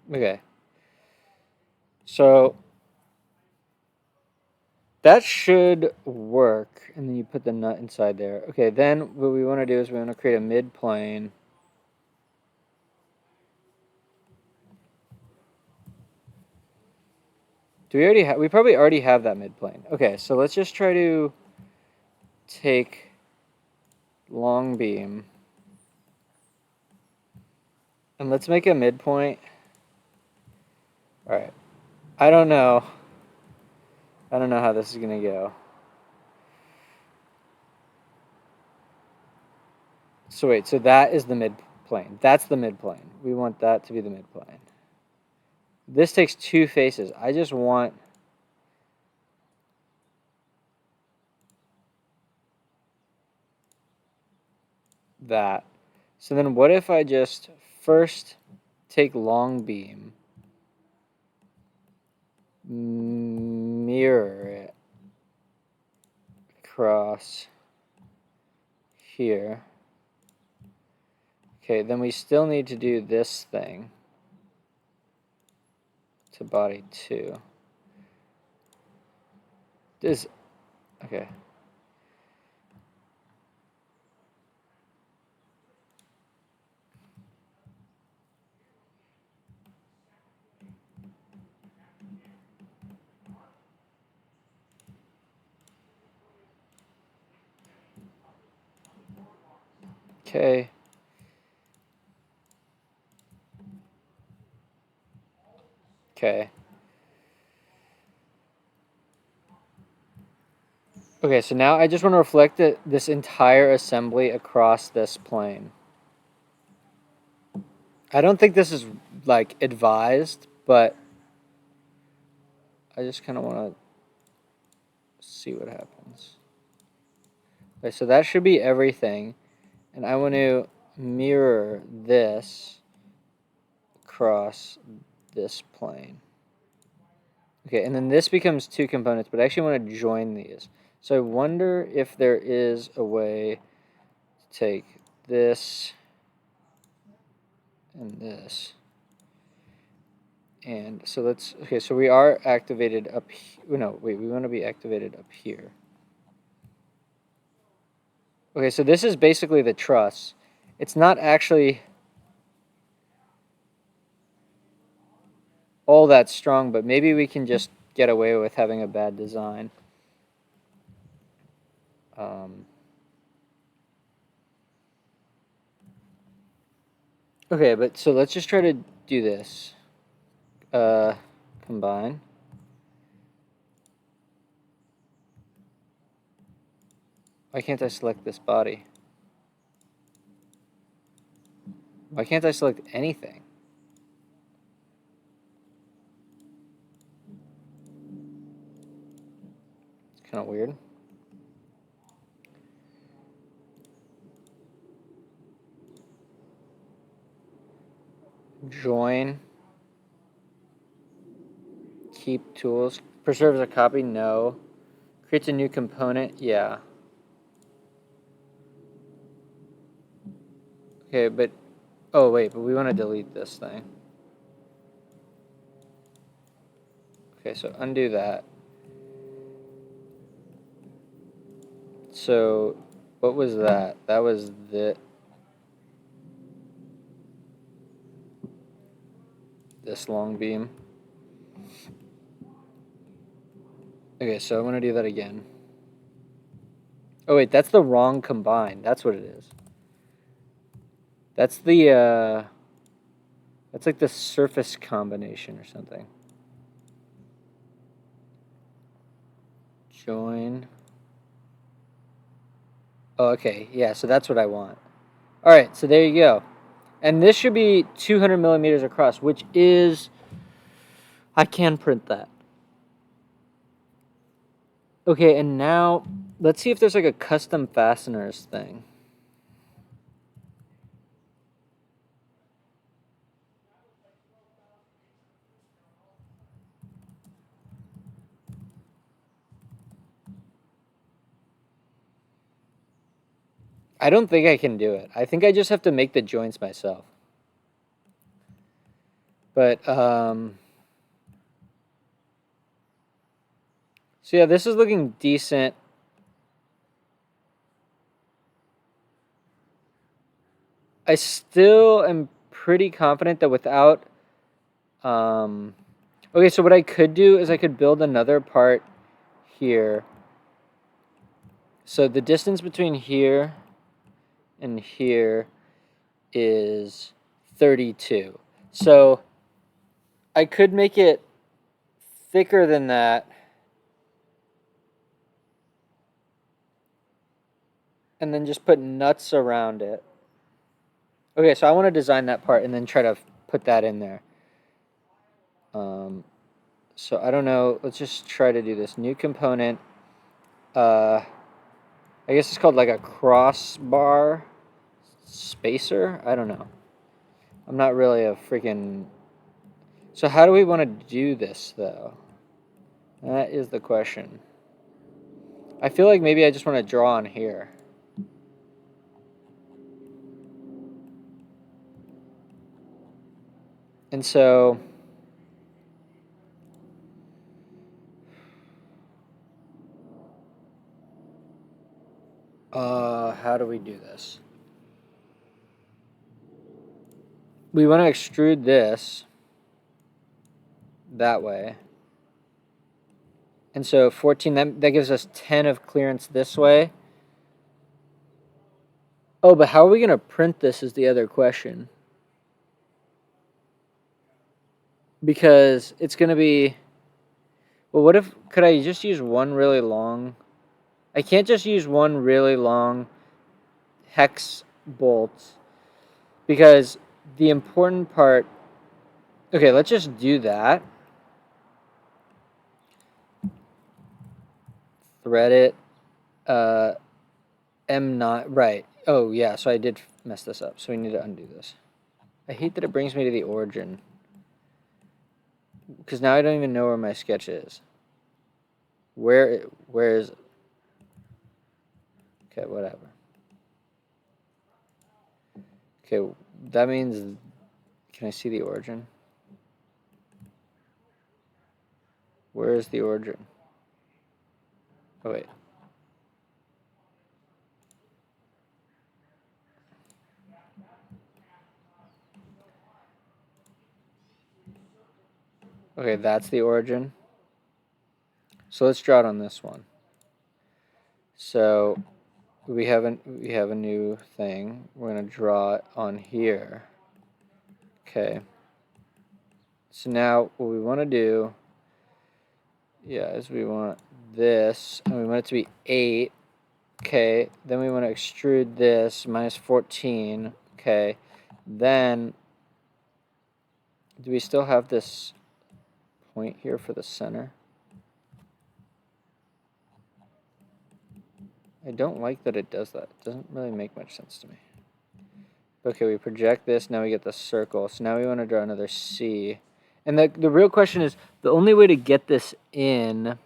Okay. So that should work, and then you put the nut inside there. Okay, then what we want to do is we want to create a mid-plane. Do we already have? We probably already have that mid-plane. Okay, so let's just try to take long beam, and let's make a midpoint. All right. I don't know. I don't know how this is gonna go. So wait, so that is the mid-plane. That's the mid-plane. We want that to be the mid-plane. This takes two faces. I just want that. So then what if I just first take long beam, mirror it across here. Okay, then we still need to do this thing to body 2. This, okay. Okay. Okay. Okay, so now I just want to reflect this entire assembly across this plane. I don't think this is like advised, but I just kind of want to see what happens. Okay, so that should be everything. And I want to mirror this across this plane. Okay, and then this becomes 2 components, but I actually want to join these. So I wonder if there is a way to take this and this. And so let's, okay, so we are activated up here. No, wait, we want to be activated up here. Okay, so this is basically the truss. It's not actually all that strong, but maybe we can just get away with having a bad design. Okay, but so let's just try to do this. Combine. Why can't I select this body? Why can't I select anything? It's kind of weird. Join. Keep tools. Preserves a copy? No. Creates a new component? Yeah. Okay, but... Oh, wait, but we want to delete this thing. Okay, so undo that. So, what was that? That was this long beam. Okay, so I want to do that again. Oh, wait, that's the wrong combine. That's what it is. That's the, that's like the surface combination or something. Join. Oh, okay, yeah, so that's what I want. All right, so there you go. And this should be 200 millimeters across, which is, I can print that. Okay, and now let's see if there's like a custom fasteners thing. I don't think I can do it. I think I just have to make the joints myself. But, So yeah, this is looking decent. I still am pretty confident that without, okay, so what I could do is I could build another part here. So the distance between here and here is 32. So I could make it thicker than that. And then just put nuts around it. Okay, so I want to design that part and then try to put that in there. So I don't know. Let's just try to do this. New component. I guess it's called like a crossbar spacer. I don't know. I'm not really a freaking... So how do we want to do this, though? That is the question. I feel like maybe I just want to draw on here. And so... how do we do this? We want to extrude this that way. And so 14, that gives us 10 of clearance this way. Oh, but how are we going to print this is the other question. Because it's going to be... Well, what if... Could I just use one really long... I can't just use one really long hex bolt. Because the important part... Okay, let's just do that. Thread it. M9... Right. Oh, yeah, so I did mess this up. So we need to undo this. I hate that it brings me to the origin. Because now I don't even know where my sketch is. Where is it? Okay, whatever. Okay, that means... Can I see the origin? Where is the origin? Oh, wait. Okay, that's the origin. So let's draw it on this one. So we have a new thing. We're gonna draw it on here. Okay. So now what we want to do, yeah, is we want this, and we want it to be 8. Okay. Then we want to extrude this minus 14. Okay. Then do we still have this point here for the center? I don't like that it does that. It doesn't really make much sense to me. Okay, we project this, now we get the circle. So now we want to draw another C. And the real question is, the only way to get this in,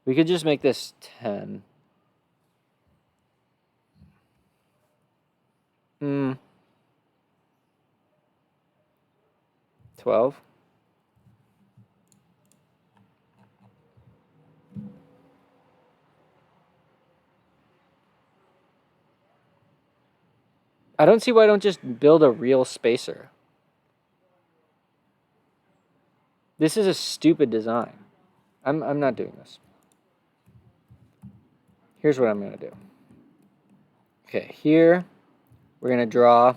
we could just make this 10. 12. I don't see why I don't just build a real spacer. This is a stupid design. I'm not doing this. Here's what I'm going to do. Okay, here we're going to draw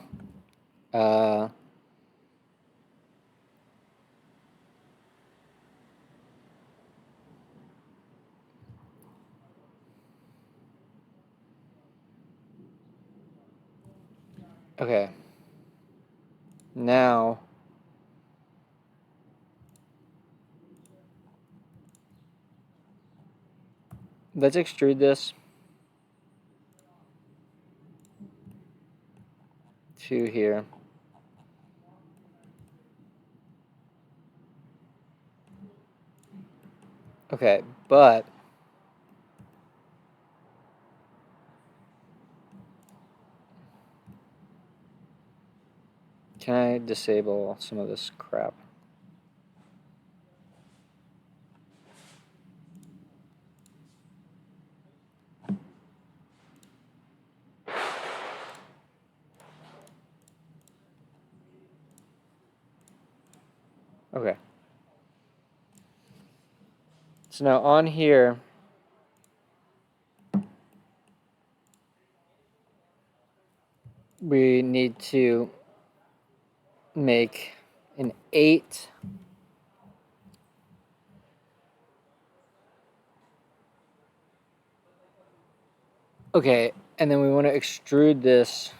okay. Now let's extrude this to here. Okay, but can I disable some of this crap? Okay. So now on here, we need to make an 8. Okay, and then we want to extrude this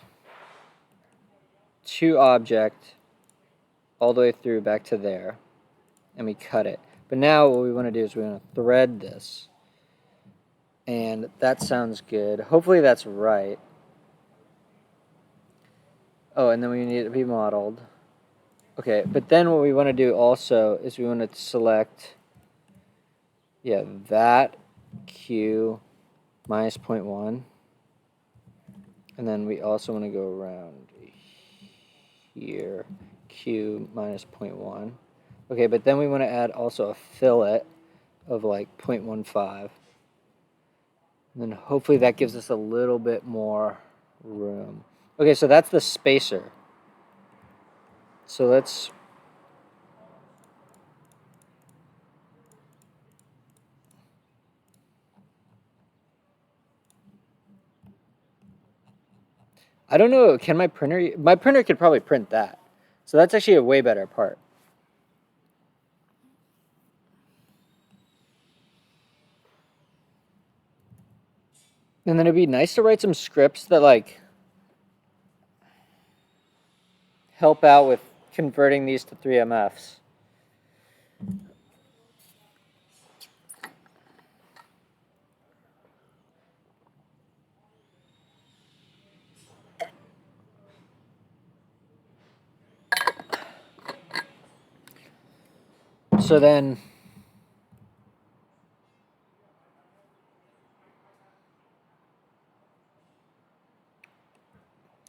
to object all the way through back to there, and we cut it. But now what we want to do is we want to thread this, and that sounds good. Hopefully that's right. Oh, and then we need it to be modeled. Okay, but then what we want to do also is we want to select, yeah, that Q minus 0.1. And then we also want to go around here, Q minus 0.1. Okay, but then we want to add also a fillet of like 0.15. And then hopefully that gives us a little bit more room. Okay, so that's the spacer. So let's... I don't know, can my printer... My printer could probably print that. So that's actually a way better part. And then it'd be nice to write some scripts that like help out with converting these to 3MFs. So then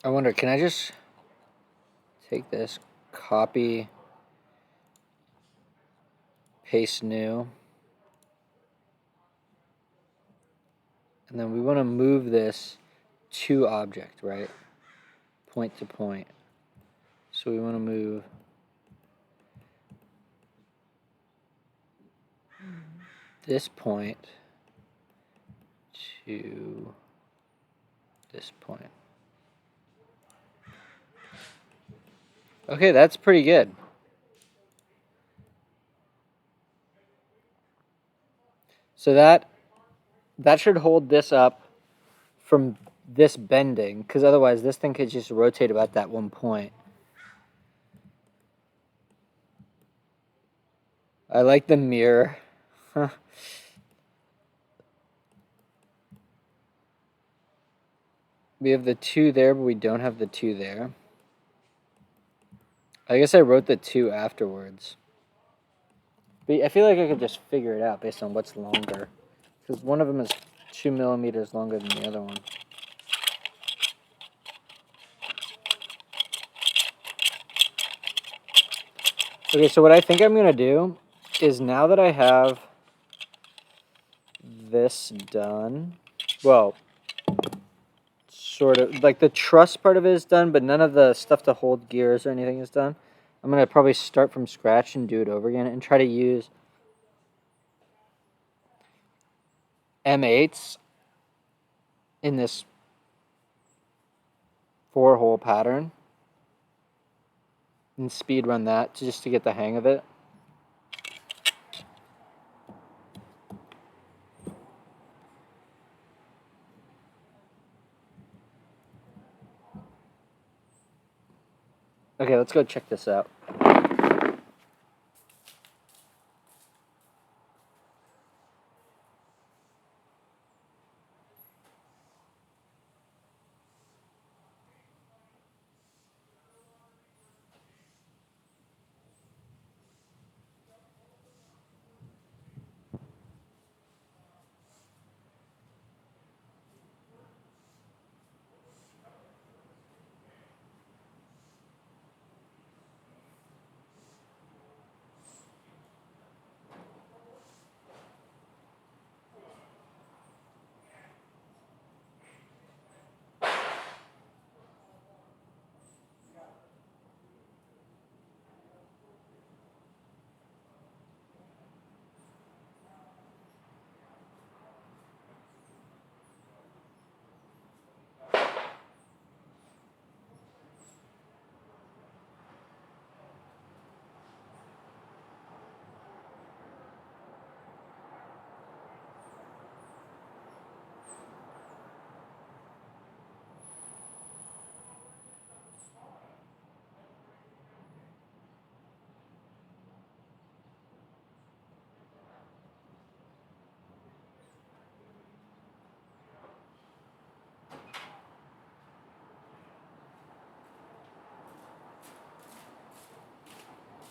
I wonder, can I just take this, copy, paste new, and then we want to move this to object, right? Point to point. So we want to move this point to this point. Okay, that's pretty good. So that should hold this up from this bending, because otherwise this thing could just rotate about that one point. I like the mirror. We have the 2 there, but we don't have the 2 there. I guess I wrote the 2 afterwards. But I feel like I could just figure it out based on what's longer. Because one of them is 2 millimeters longer than the other one. Okay, so what I think I'm going to do is now that I have this done, well, sort of, like the truss part of it is done, but none of the stuff to hold gears or anything is done. I'm going to probably start from scratch and do it over again and try to use M8s in this 4-hole pattern and speed run that just to get the hang of it. Okay, let's go check this out.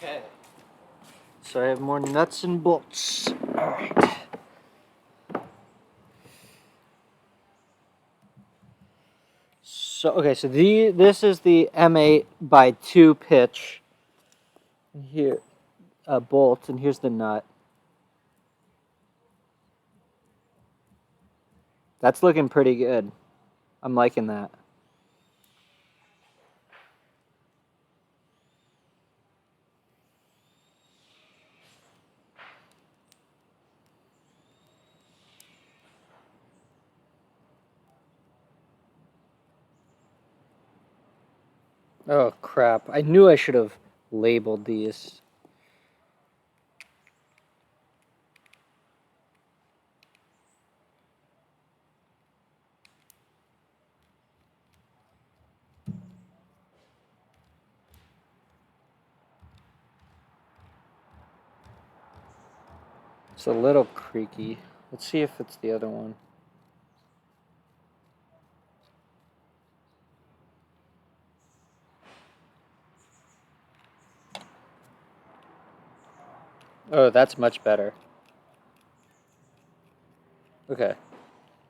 Okay. So I have more nuts and bolts. All right. So okay, so this is the M8 by 2 pitch. Here, bolt, and here's the nut. That's looking pretty good. I'm liking that. Oh crap, I knew I should have labeled these. It's a little creaky. Let's see if it's the other one. Oh, that's much better. Okay.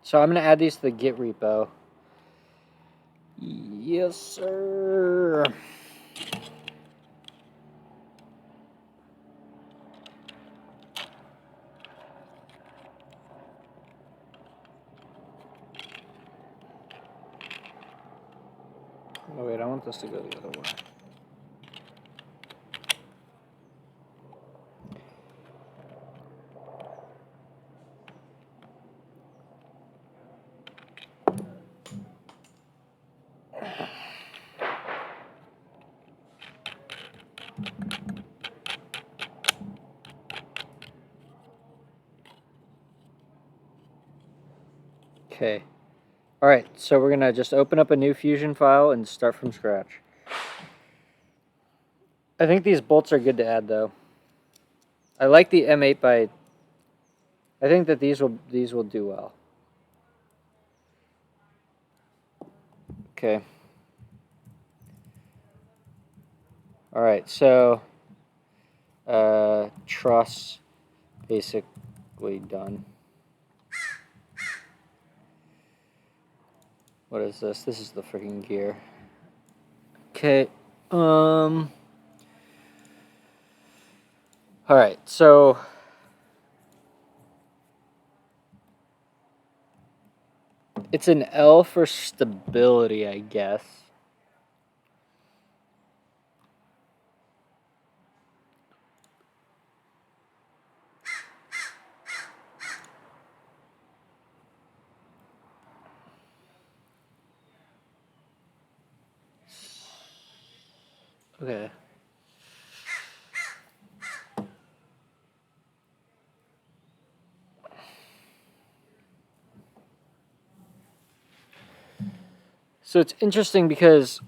So I'm going to add these to the Git repo. Yes, sir. Oh, wait, I want this to go the other way. Okay. All right, so we're going to just open up a new Fusion file and start from scratch. I think these bolts are good to add, though. I like the M8 by... I think that these will do well. Okay. All right, so truss basically done. What is this? This is the freaking gear. Okay. All right, so it's an L for stability, I guess. Okay. So it's interesting because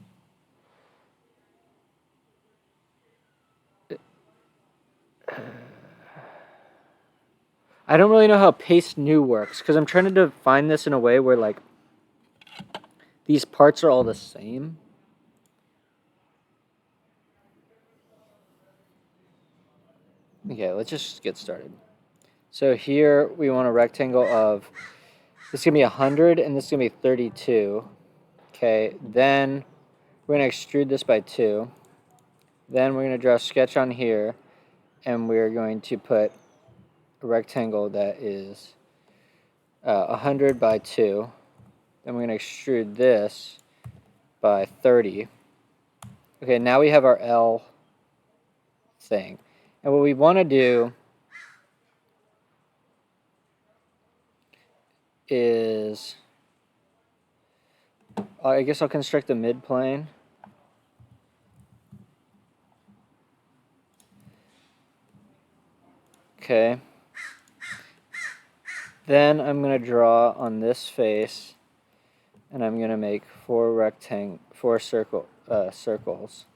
I don't really know how paste new works because I'm trying to define this in a way where like these parts are all the same. Okay, let's just get started. So here we want a rectangle of, this is going to be 100 and this is going to be 32. Okay, then we're going to extrude this by 2. Then we're going to draw a sketch on here and we're going to put a rectangle that is 100 by 2. Then we're going to extrude this by 30. Okay, now we have our L thing. And what we want to do is, I guess I'll construct a midplane. Okay. Then I'm going to draw on this face, and I'm going to make 4 circles.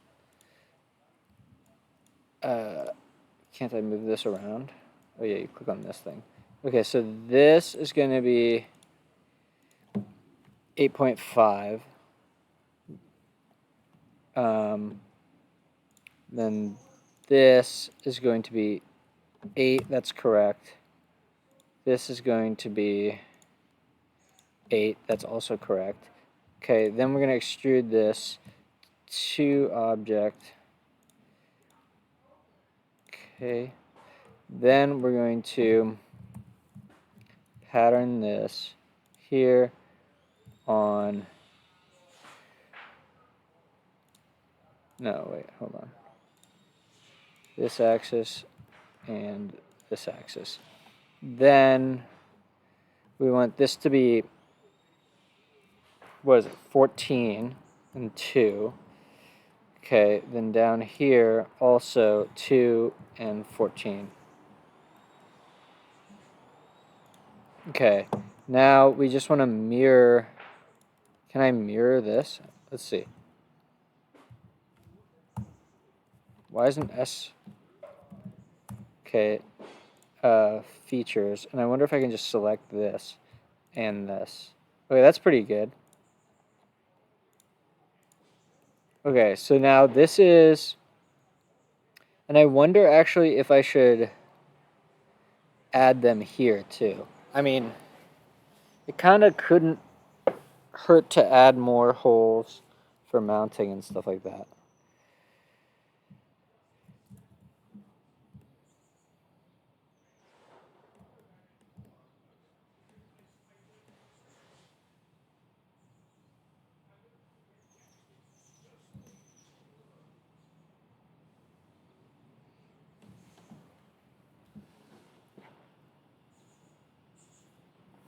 Can't I move this around? Oh yeah, you click on this thing. Okay, so this is going to be 8.5. Then this is going to be 8. That's correct. This is going to be 8. That's also correct. Okay, then we're going to extrude this to object. Okay, then we're going to pattern this here on, no, wait, hold on. This axis and this axis. Then we want this to be, what is it, 14 and 2. Okay, then down here also 2 and 14. Okay, now we just want to mirror. Can I mirror this? Let's see. Why isn't S? Okay, features, and I wonder if I can just select this and this. Okay, that's pretty good. Okay, so now this is, and I wonder actually if I should add them here too. I mean, it kind of couldn't hurt to add more holes for mounting and stuff like that.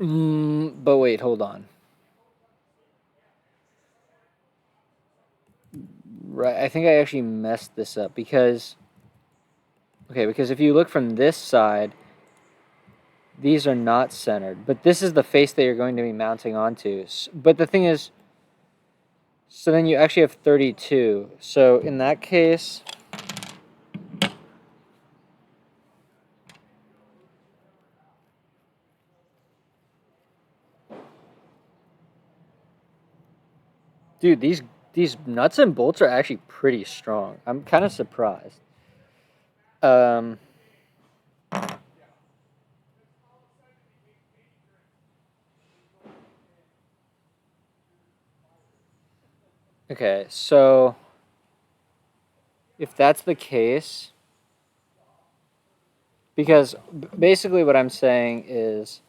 But wait, hold on. Right, I think I actually messed this up because, okay, because if you look from this side, these are not centered, but this is the face that you're going to be mounting onto. But the thing is, so then you actually have 32. So in that case, dude, these nuts and bolts are actually pretty strong. I'm kind of surprised. Okay, so if that's the case, because basically what I'm saying is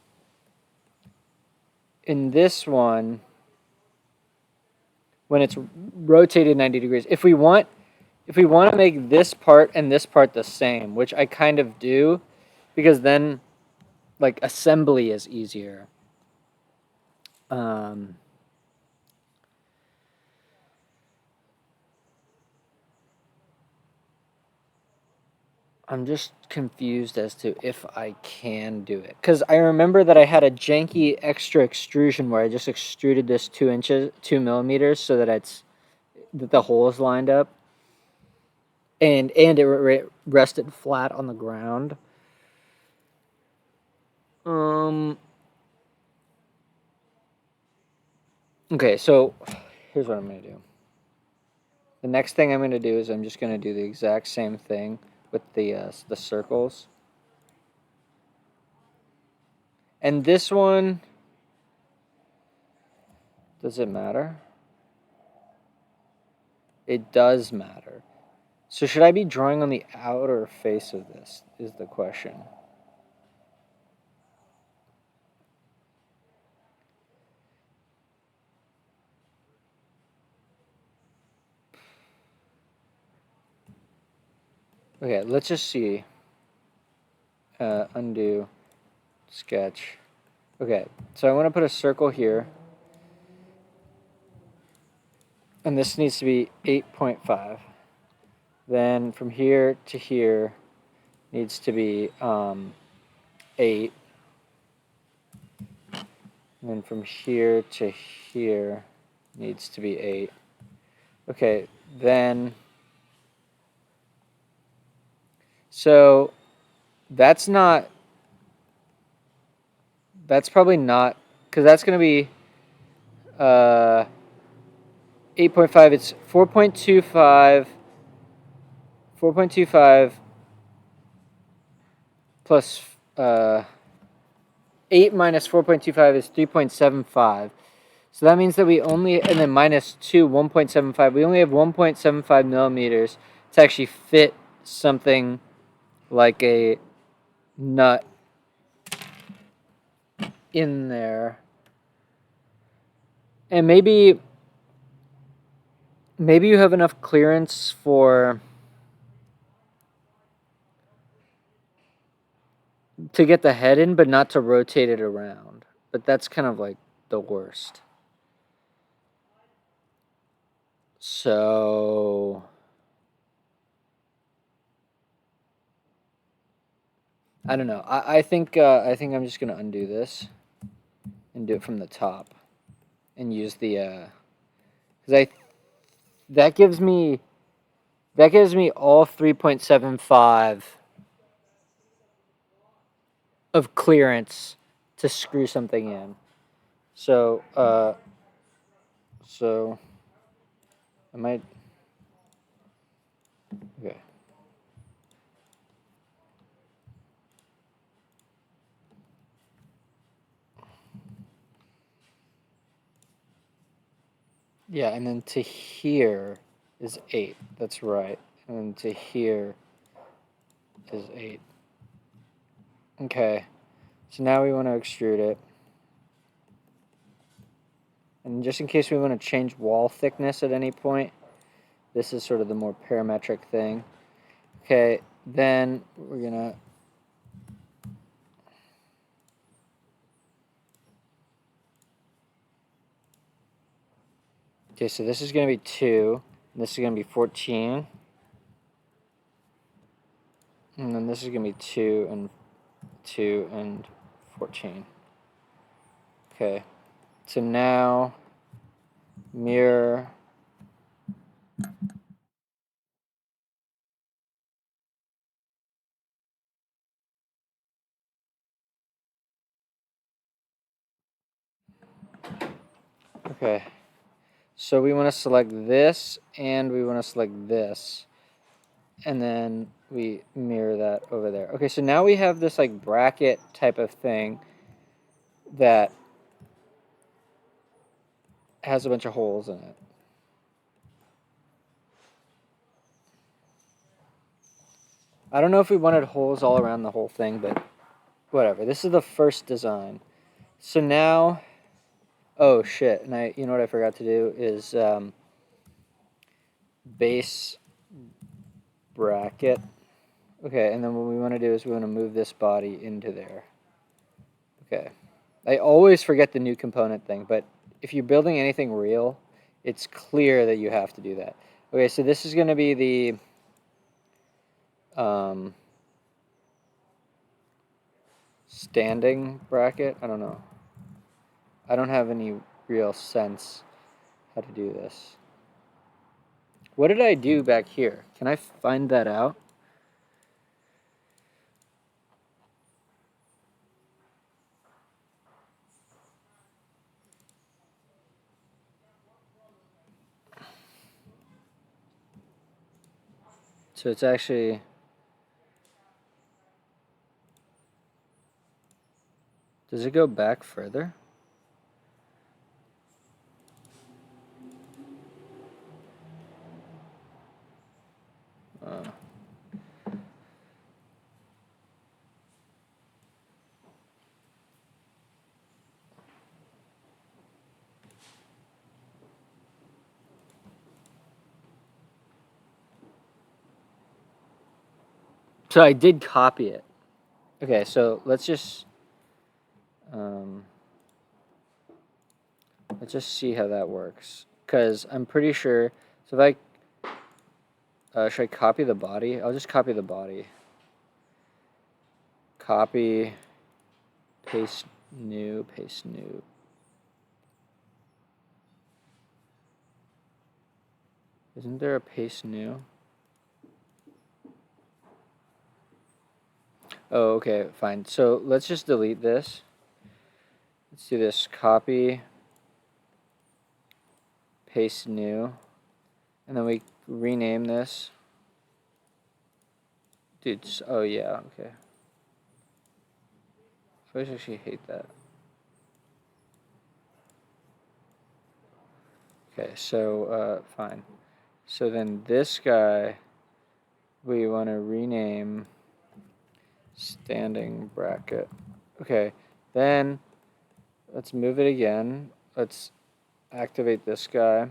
in this one, when it's rotated 90 degrees, if we want to make this part and this part the same, which I kind of do, because then like assembly is easier. I'm just confused as to if I can do it. Because I remember that I had a janky extra extrusion where I just extruded this 2 millimeters, so that the hole is lined up. And it rested flat on the ground. Okay, so here's what I'm going to do. The next thing I'm going to do is I'm just going to do the exact same thing with the circles. And this one, does it matter? It does matter. So should I be drawing on the outer face of this is the question. Okay, let's just see. Undo, sketch. Okay, so I want to put a circle here. And this needs to be 8.5. Then from here to here needs to be 8. And then from here to here needs to be 8. Okay, then, so that's probably not, because that's going to be 8.5, it's 4.25, 4.25 plus 8 minus 4.25 is 3.75. So that means that we only, and then minus 2, 1.75. We only have 1.75 millimeters to actually fit something like a nut in there. And maybe you have enough clearance for to get the head in, but not to rotate it around. But that's kind of like the worst. So I don't know. I think I'm just gonna undo this and do it from the top and use the because that gives me all 3.75 of clearance to screw something in. So I might, okay. Yeah, and then to here is 8. That's right. And then to here is 8. Okay. So now we want to extrude it. And just in case we want to change wall thickness at any point, this is sort of the more parametric thing. Okay, then we're going to okay, so this is going to be 2, and this is going to be 14. And then this is going to be 2 and 14. Okay. So now mirror okay. So we want to select this and we want to select this. And then we mirror that over there. Okay, so now we have this like bracket type of thing that has a bunch of holes in it. I don't know if we wanted holes all around the whole thing, but whatever. This is the first design. So now, oh shit, and you know what I forgot to do is base bracket. Okay, and then what we want to do is we want to move this body into there. Okay. I always forget the new component thing, but if you're building anything real, it's clear that you have to do that. Okay, so this is going to be the standing bracket. I don't know. I don't have any real sense how to do this. What did I do back here? Can I find that out? So it's actually... Does it go back further? So I did copy it. Okay, so let's just see how that works. Because I'm pretty sure, so if should I copy the body? I'll just copy the body. Copy, paste new, paste new. Isn't there a paste new? Oh, okay, fine. So let's just delete this. Let's do this, copy, paste new, and then we rename this. Dude, oh yeah, okay. I actually hate that. Okay, so, fine. So then this guy, we want to rename standing bracket. Okay, then let's move it again. Let's activate this guy.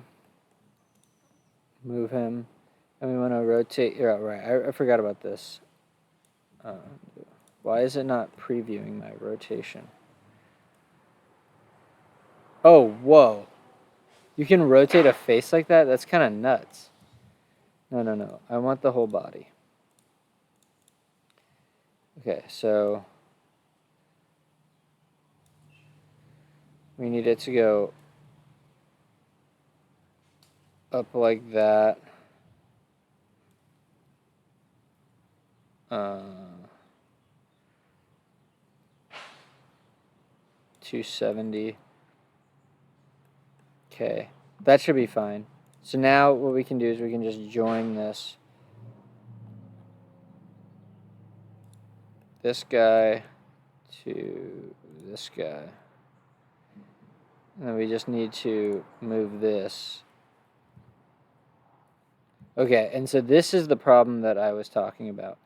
Move him. And we want to rotate. Yeah, right. I forgot about this. Why is it not previewing my rotation? Oh, whoa. You can rotate a face like that? That's kind of nuts. No. I want the whole body. Okay, so we need it to go up like that. 270. Okay, that should be fine. So now what we can do is we can just join this guy to this guy. And then we just need to move this. Okay, and so this is the problem that I was talking about.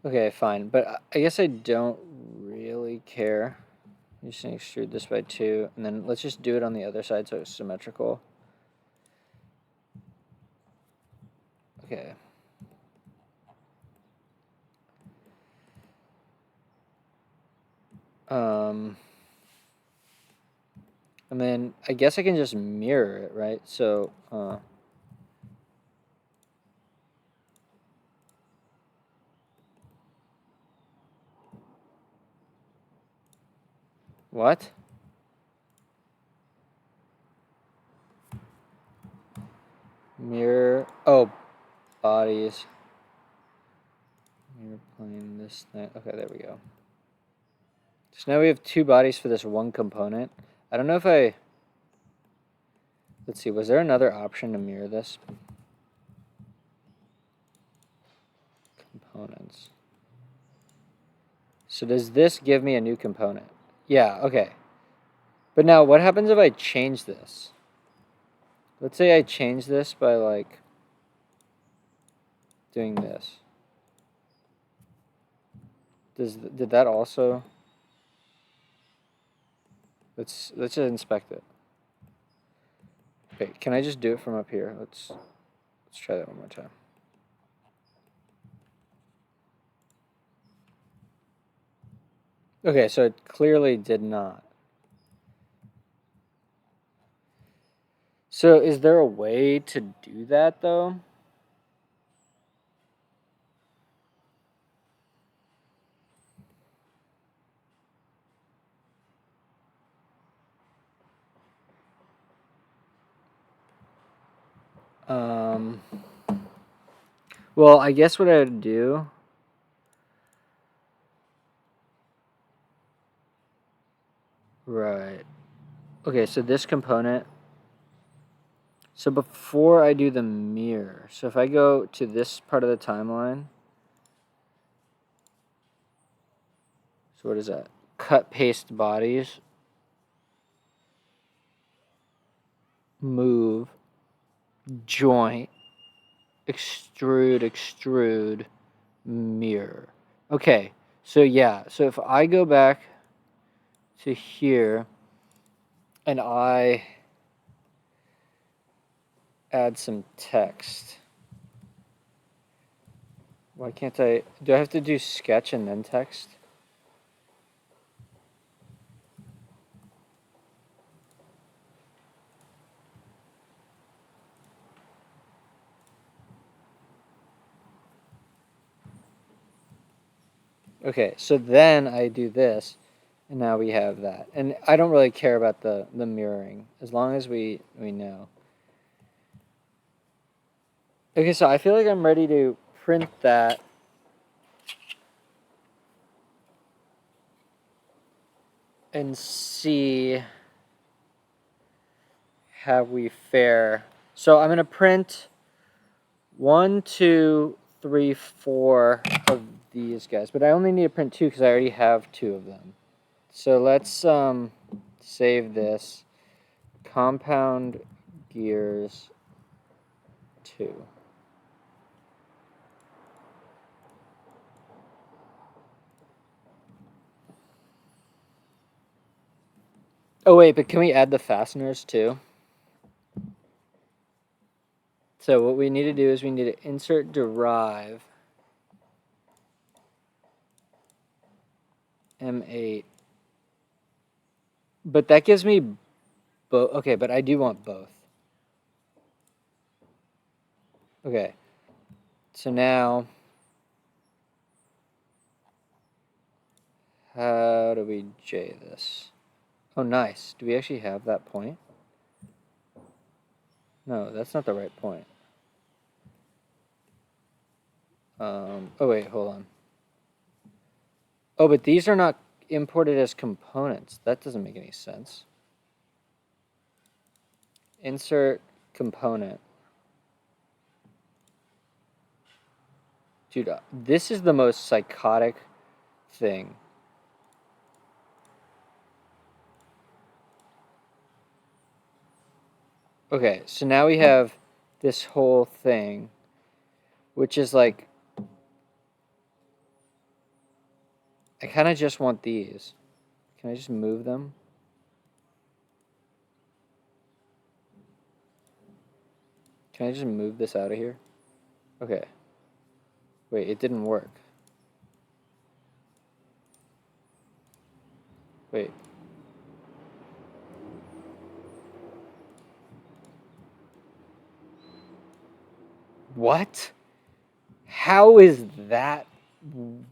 Okay, fine, but I guess I don't really care. I'm just gonna extrude this by 2, and then let's just do it on the other side so it's symmetrical. Okay. And then I guess I can just mirror it, right? So, what? Mirror, oh, bodies. Mirror plane, this thing. Okay, there we go. So now we have 2 bodies for this one component. I don't know if let's see, was there another option to mirror this? Components. So does this give me a new component? Yeah, okay. But now what happens if I change this? Let's say I change this by like doing this. Did that also? Let's just inspect it. Okay, can I just do it from up here? Let's try that one more time. Okay, so it clearly did not. So is there a way to do that though? Well, I guess what I would do. Right. Okay, so this component. So before I do the mirror, so if I go to this part of the timeline, so what is that? Cut, paste bodies, move, joint, extrude, mirror. Okay, so yeah, so if I go back to here and I add some text. Why can't do I have to do sketch and then text? Okay, so then I do this, and now we have that. And I don't really care about the mirroring, as long as we know. Okay, so I feel like I'm ready to print that. And see how we fare. So I'm going to print 1, 2, 3, 4 of these guys, but I only need to print 2 because I already have 2 of them. So let's save this. Compound gears 2. Oh wait, but can we add the fasteners too? So what we need to do is we need to insert derive M8. But that gives me both. Okay, but I do want both. Okay. So now, how do we J this? Oh, nice. Do we actually have that point? No, that's not the right point. Oh, wait, hold on. Oh, but these are not imported as components. That doesn't make any sense. Insert component. Dude, this is the most psychotic thing. Okay, so now we have this whole thing, which is like, I kind of just want these. Can I just move them? Can I just move this out of here? Okay. Wait, it didn't work. Wait. What? How is that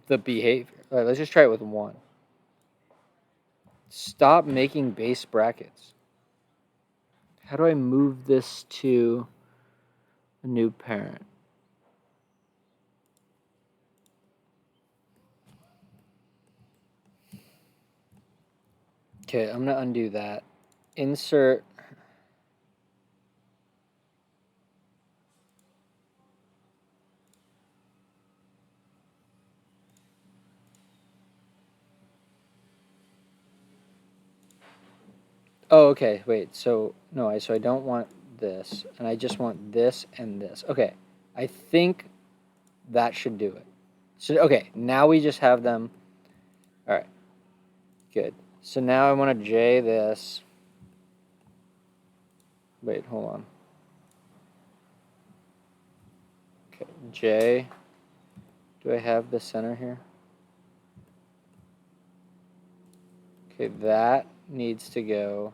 the behavior? All right, let's just try it with 1. Stop making base brackets. How do I move this to a new parent? Okay, I'm gonna undo that. Insert. Oh, okay, wait, so, no, so I don't want this, and I just want this and this. Okay, I think that should do it. So, okay, now we just have them. All right, good. So now I want to J this. Wait, hold on. Okay, J. Do I have the center here? Okay, that needs to go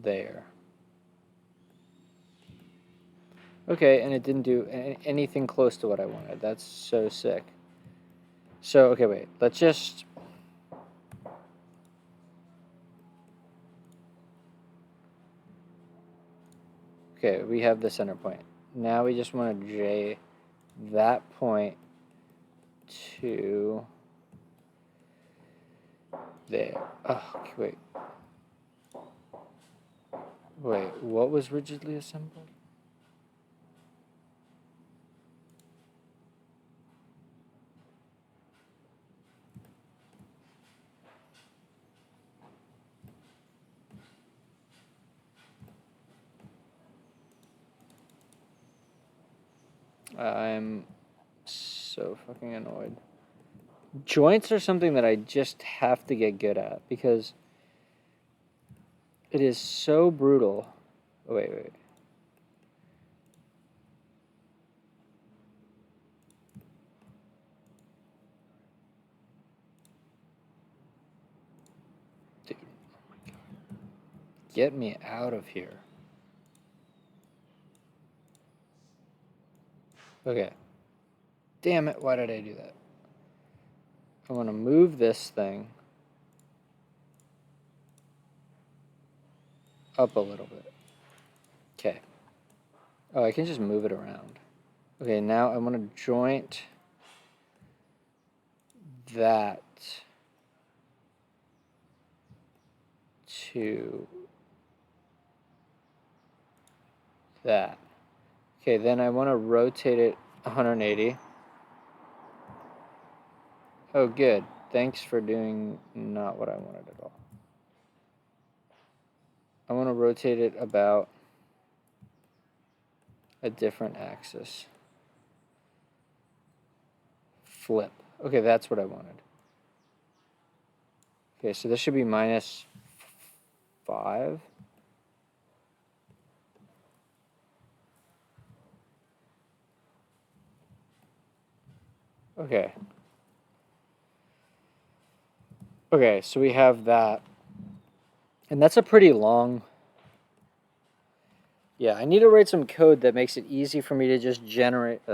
there. Okay, and it didn't do anything close to what I wanted. That's so sick. So, okay, wait. Let's just... Okay, we have the center point. Now we just want to J that point to there. Oh, okay, wait. Wait, what was rigidly assembled? I'm so fucking annoyed. Joints are something that I just have to get good at because it is so brutal. Oh, wait. Dude, oh my God. Get me out of here. Okay. Damn it, why did I do that? I want to move this thing up a little bit. Okay. Oh, I can just move it around. Okay, now I want to joint that to that. Okay, then I want to rotate it 180. Oh, good. Thanks for doing not what I wanted at all. I want to rotate it about a different axis. Flip. Okay, that's what I wanted. Okay, so this should be -5. Okay. Okay, so we have that. And that's a pretty long... Yeah, I need to write some code that makes it easy for me to just generate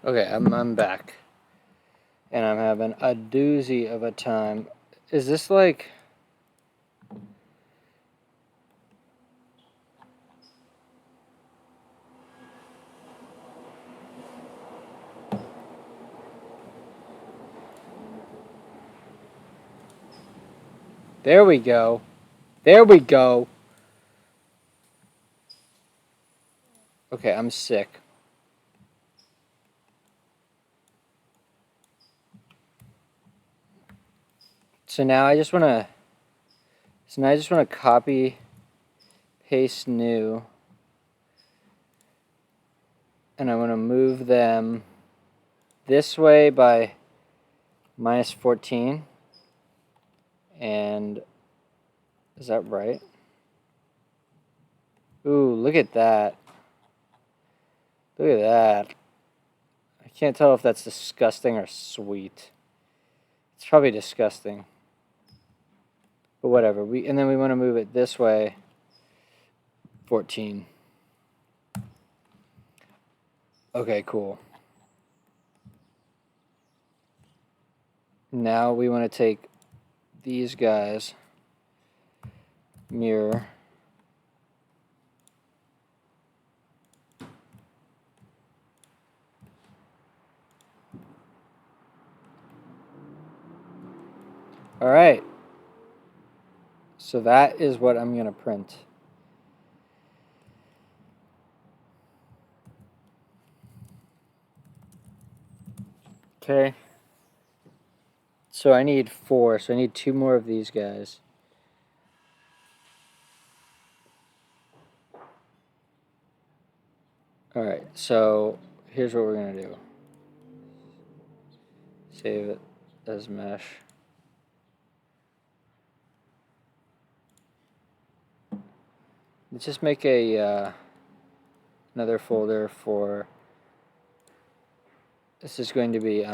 Okay, I'm back. And I'm having a doozy of a time. Is this like... There we go. There we go. Okay, I'm sick. So now I just want to copy, paste new, and I want to move them this way by minus 14. And is that right? Ooh, look at that. Look at that. I can't tell if that's disgusting or sweet. It's probably disgusting. But whatever. And then we want to move it this way. 14. Okay, cool. Now we want to take these guys, mirror, all right, so that is what I'm going to print. Okay, so I need 4, so I need 2 more of these guys. All right, so here's what we're going to do. Save it as mesh. Let's just make a another folder for, this is going to be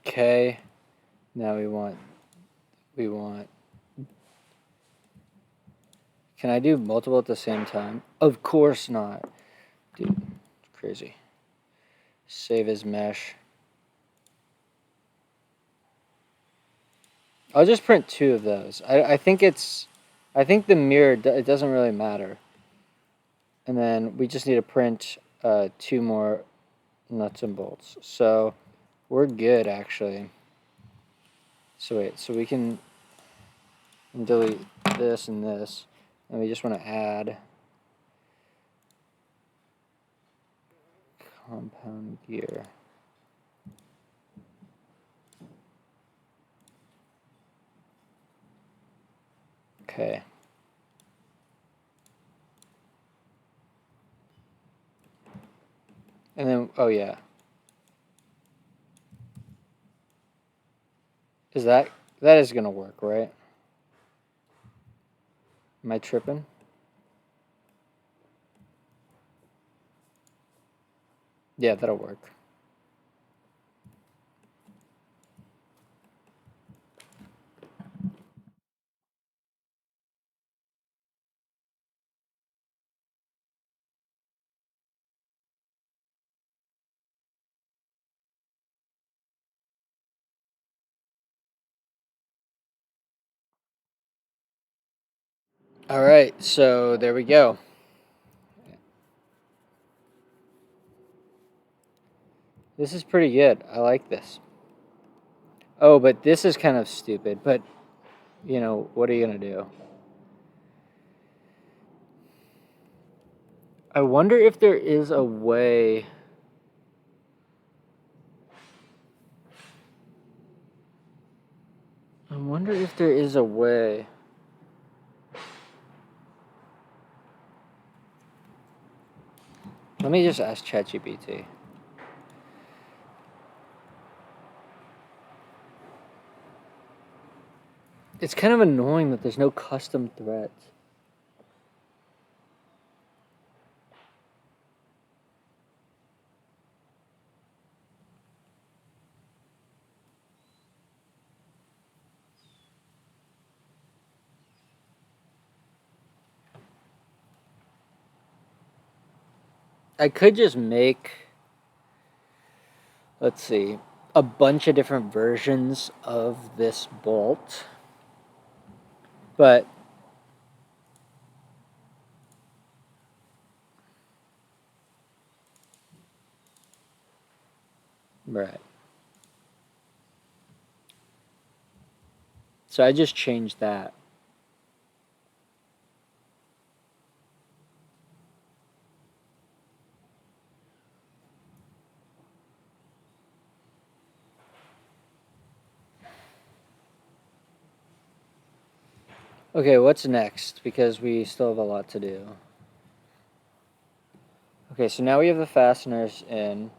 okay. Now we want, can I do multiple at the same time? Of course not. Dude, it's crazy. Save as mesh. I'll just print 2 of those. I think the mirror, it doesn't really matter. And then we just need to print 2 more nuts and bolts. So we're good, actually. So wait, so we can delete this and this. And we just want to add compound gear. Okay. And then, oh yeah. That is gonna work, right? Am I tripping? Yeah, that'll work. All right, so there we go. This is pretty good. I like this. Oh, but this is kind of stupid, but you know, what are you gonna do? I wonder if there is a way. I wonder if there is a way. Let me just ask ChatGPT. It's kind of annoying that there's no custom threads. I could just make, let's see, a bunch of different versions of this bolt, but right. So I just changed that. Okay, what's next? Because we still have a lot to do. Okay, so now we have the fasteners in.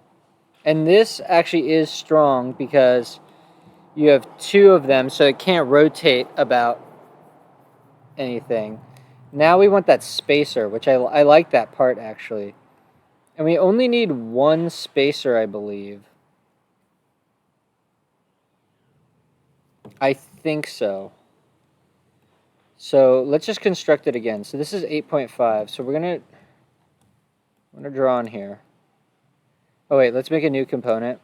And this actually is strong because you have two of them, so it can't rotate about anything. Now we want that spacer, which I like that part actually. And we only need one spacer, I believe. I think so. So let's just construct it again. So this is 8.5. So I'm gonna draw on here. Oh wait, let's make a new component.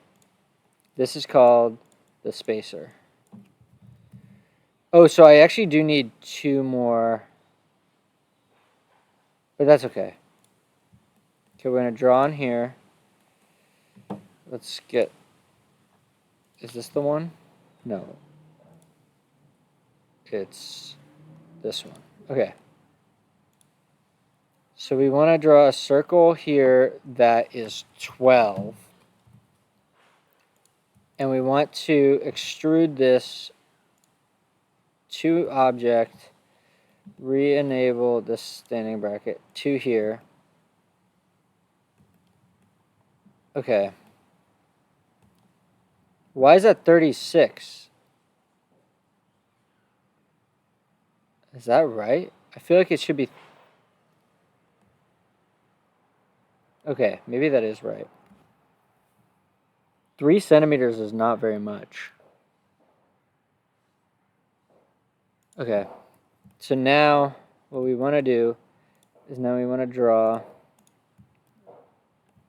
This is called the spacer. Oh, so I actually do need two more, but that's okay. Okay, we're gonna draw on here. Let's get, is this the one? No. It's this one. Okay. So we want to draw a circle here that is 12. And we want to extrude this to object, re-enable this standing bracket to here. Okay. Why is that 36? Is that right? I feel like it should be. Okay, maybe that is right. 3 centimeters is not very much. Okay, so now what we want to do is now we want to draw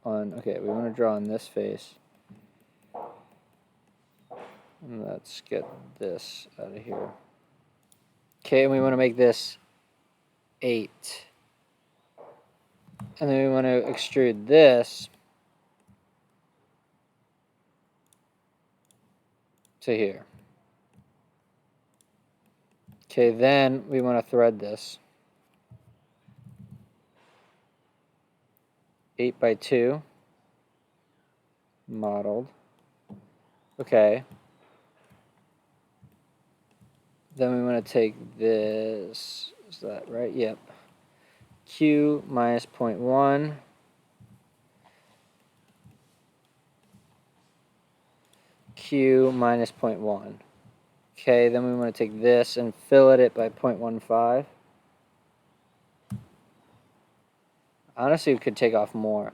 on, okay, we want to draw on this face. And let's get this out of here. Okay, and we want to make this 8. And then we want to extrude this to here. Okay, then we want to thread this. 8 by 2. Modeled. Okay. Then we want to take this, is that right? Yep. Q minus 0.1. Q minus 0.1. Okay, then we want to take this and fillet it by 0.15. Honestly, we could take off more.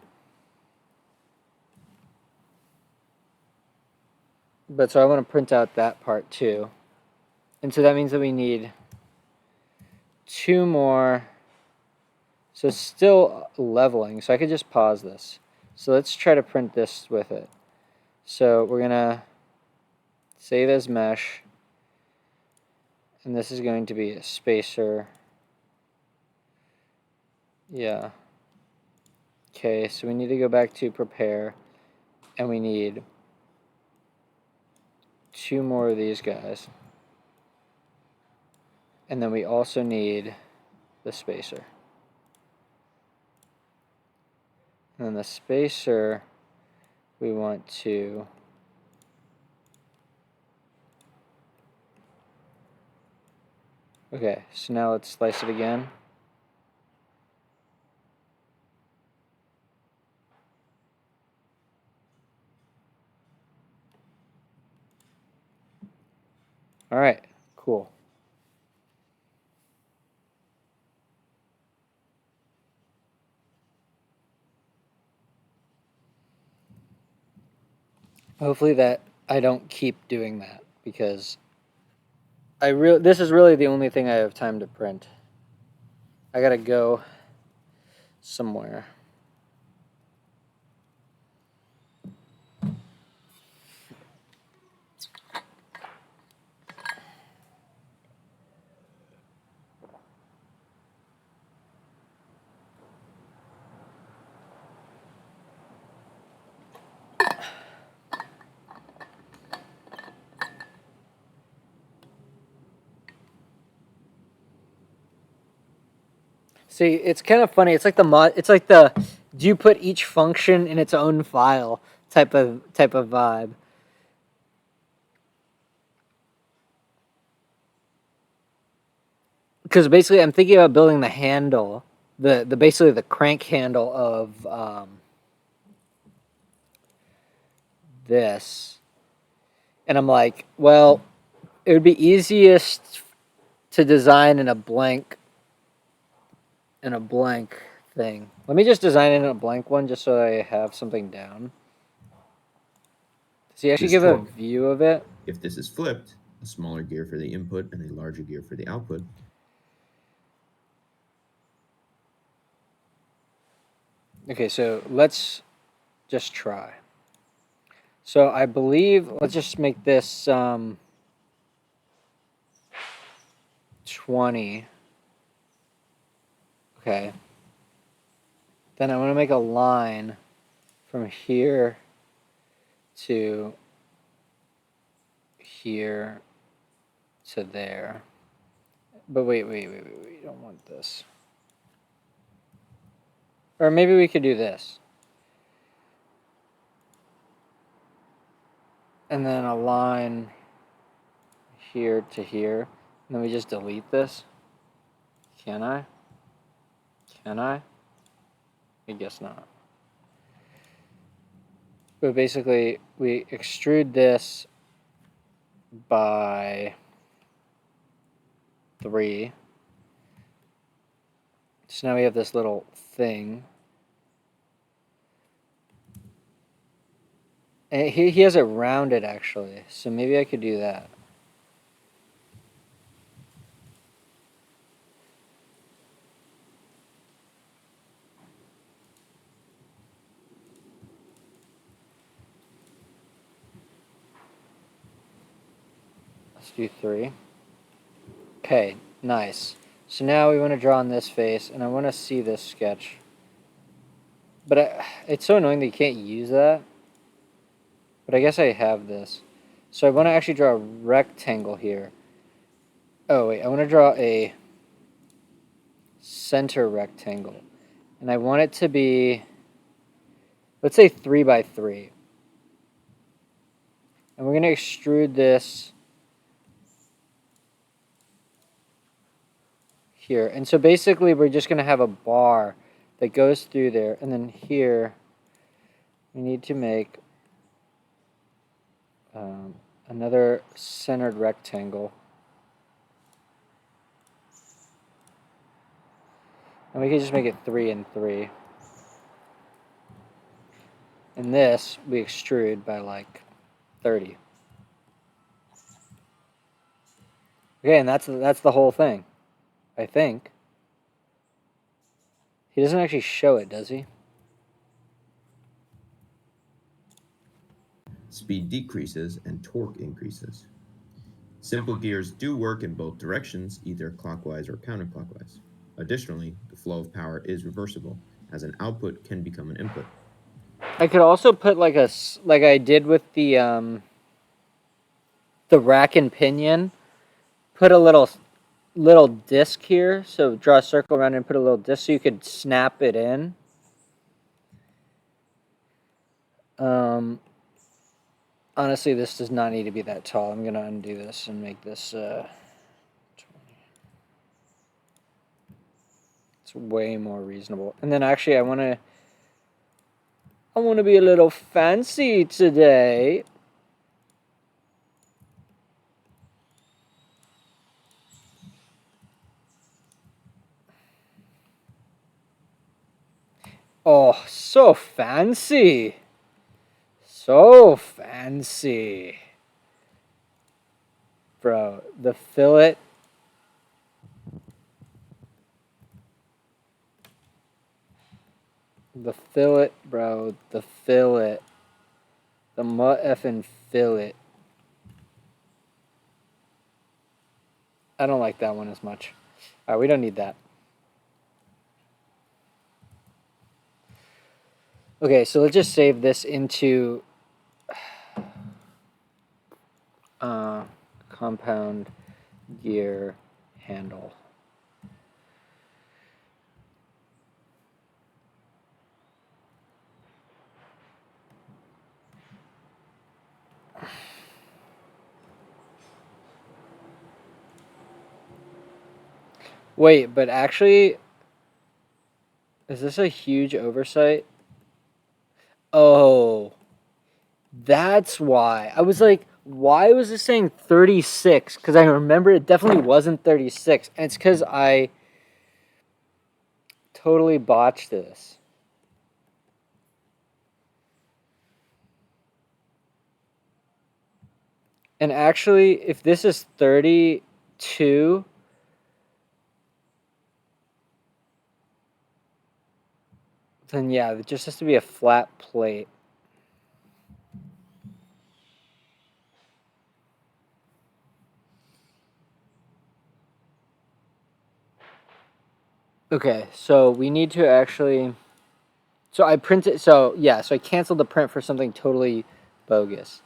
But so I want to print out that part too. And so that means that we need 2 more. So it's still leveling, so I could just pause this. So let's try to print this with it. So we're going to save as mesh. And this is going to be a spacer. Yeah. Okay, so we need to go back to prepare. And we need 2 more of these guys. And then we also need the spacer. And then the spacer, we want to okay, so now let's slice it again. All right, cool. Hopefully that I don't keep doing that because this is really the only thing I have time to print. I gotta go somewhere. See, it's kind of funny. It's like the mod. It's like the do you put each function in its own file type of vibe. Because basically, I'm thinking about building the handle, the basically the crank handle of this, and I'm like, well, it would be easiest to design in a blank thing. Let me just design it in a blank one just so I have something down. Does he actually This give a torque, view of it? if this is flipped, a smaller gear for the input and a larger gear for the output. Okay, so let's just try. So I believe, let's just make this 20. Okay. Then I want to make a line from here to here to there. But wait, we don't want this. Or maybe we could do this. And then a line here to here. And then we just delete this. Can I? Can I? I guess not. But basically, we extrude this by 3. So now we have this little thing. And he has it rounded, actually. So maybe I could do that. Let's do 3. Okay, nice. So now we want to draw on this face, and I want to see this sketch. But it's so annoying that you can't use that. But I guess I have this. So I want to actually draw a rectangle here. Oh, wait, I want to draw a center rectangle. And I want it to be, let's say 3 by 3. And we're going to extrude this here. And so basically we're just going to have a bar that goes through there. And then here we need to make another centered rectangle. And we can just make it 3 and 3. And this we extrude by like 30. Okay, and that's the whole thing, I think. He doesn't actually show it, does he? Speed decreases and torque increases. Simple gears do work in both directions, either clockwise or counterclockwise. Additionally, the flow of power is reversible, as an output can become an input. I could also put like like I did with the rack and pinion. Put a little disc here, so draw a circle around and put a little disc so you could snap it in. Honestly, this does not need to be that tall. I'm gonna undo this and make this 20. It's way more reasonable. And then actually, I want to be a little fancy today. Oh, so fancy. So fancy. Bro, the fillet. The fillet, bro. The fillet. The mutt effing fillet. I don't like that one as much. Alright, we don't need that. Okay, so let's just save this into compound gear handle. Wait, but actually, is this a huge oversight? Oh, that's why. I was like, why was it saying 36? Because I remember it definitely wasn't 36. And it's because I totally botched this. And actually, if this is 32, then yeah, it just has to be a flat plate. Okay, so we need to actually. So I printed. So yeah, so I canceled the print for something totally bogus.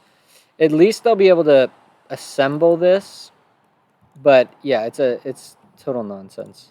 At least I'll be able to assemble this. But yeah, it's total nonsense.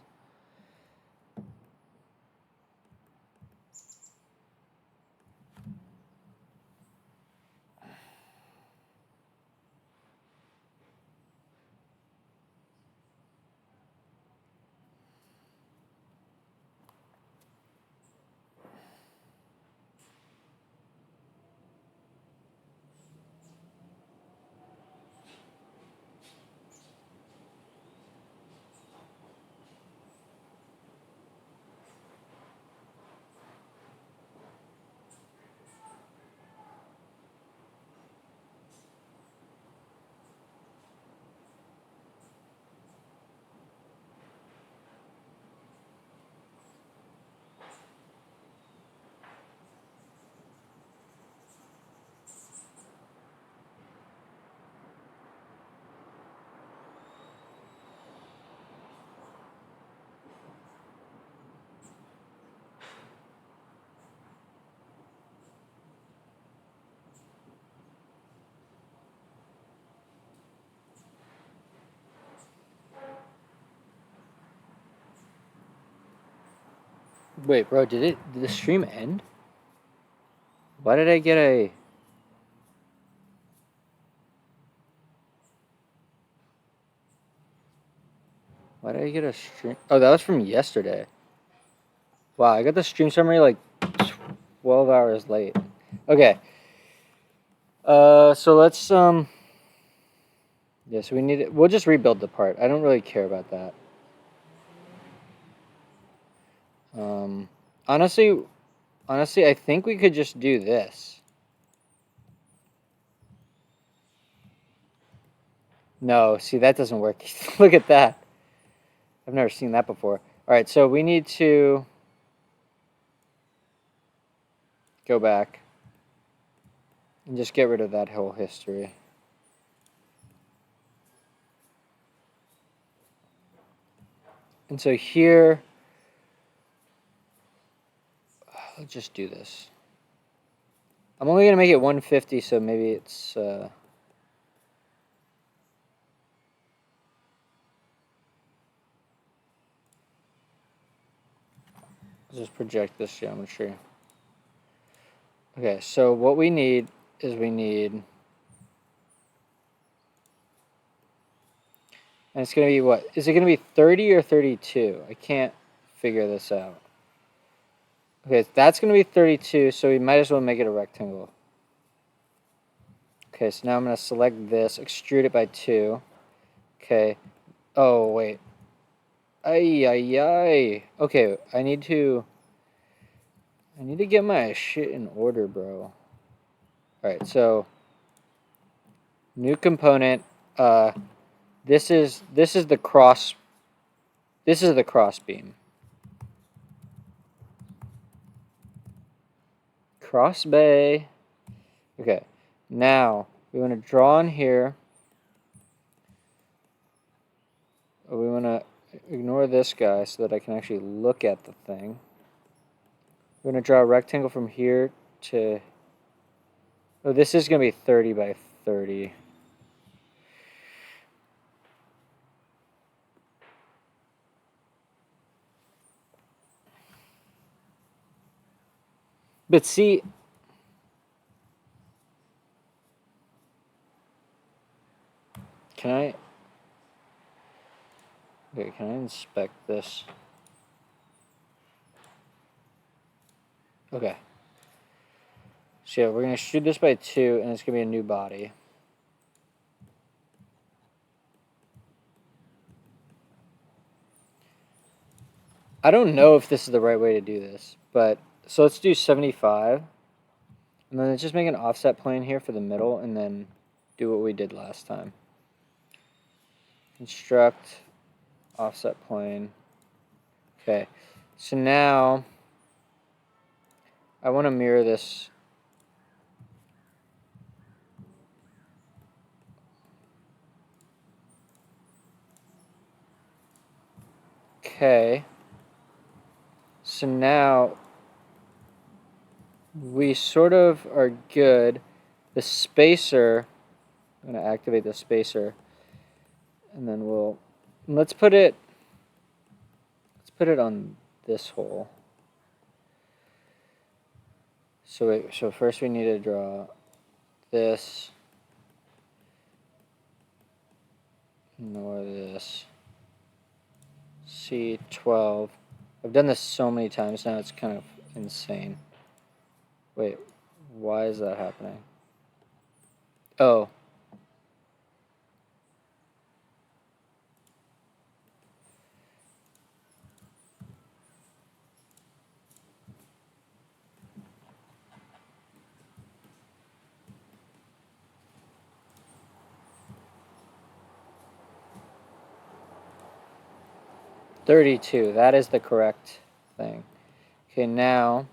Wait, bro, did the stream end? Why did I get a Why did I get a stream? Oh, that was from yesterday. Wow, I got the stream summary like 12 hours late. Okay. So let's yeah, so we need it. We'll just rebuild the part. I don't really care about that. Um honestly, I think we could just do this. No, see that doesn't work. Look at that. I've never seen that before. All right, so we need to go back and just get rid of that whole history. And so here, let's just do this. I'm only going to make it 150, so maybe it's... let's just project this geometry. Okay, so what we need is and it's going to be what? Is it going to be 30 or 32? I can't figure this out. Okay, that's going to be 32, so we might as well make it a rectangle. Okay, so now I'm going to select this, extrude it by 2. Okay. Oh, wait. Ay, ay, ay. Okay, I need to get my shit in order, bro. Alright, so new component. This is the cross beam. Cross bay. Okay. Now we want to draw in here. We want to ignore this guy so that I can actually look at the thing. We're going to draw a rectangle from here to... Oh, this is going to be 30 by 30. But see... Can I... Okay, can I inspect this? Okay. So yeah, we're gonna shoot this by 2, and it's gonna be a new body. I don't know if this is the right way to do this, but so let's do 75, and then let's just make an offset plane here for the middle, and then do what we did last time. Construct offset plane. Okay, so now I want to mirror this. Okay, so now we sort of are good. The spacer, I'm going to activate the spacer, and then let's put it on this hole. So first we need to draw this, nor this. C12. I've done this so many times now, it's kind of insane. Wait, why is that happening? Oh. $32. That is the correct thing. Okay, now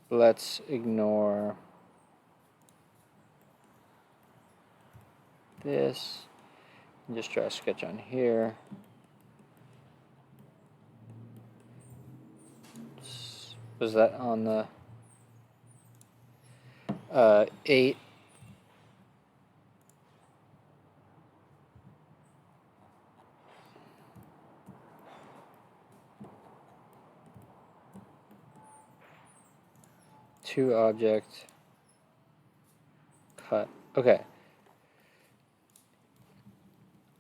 let's ignore this and just try to sketch on here. Was that on the 8? Two object cut. Okay.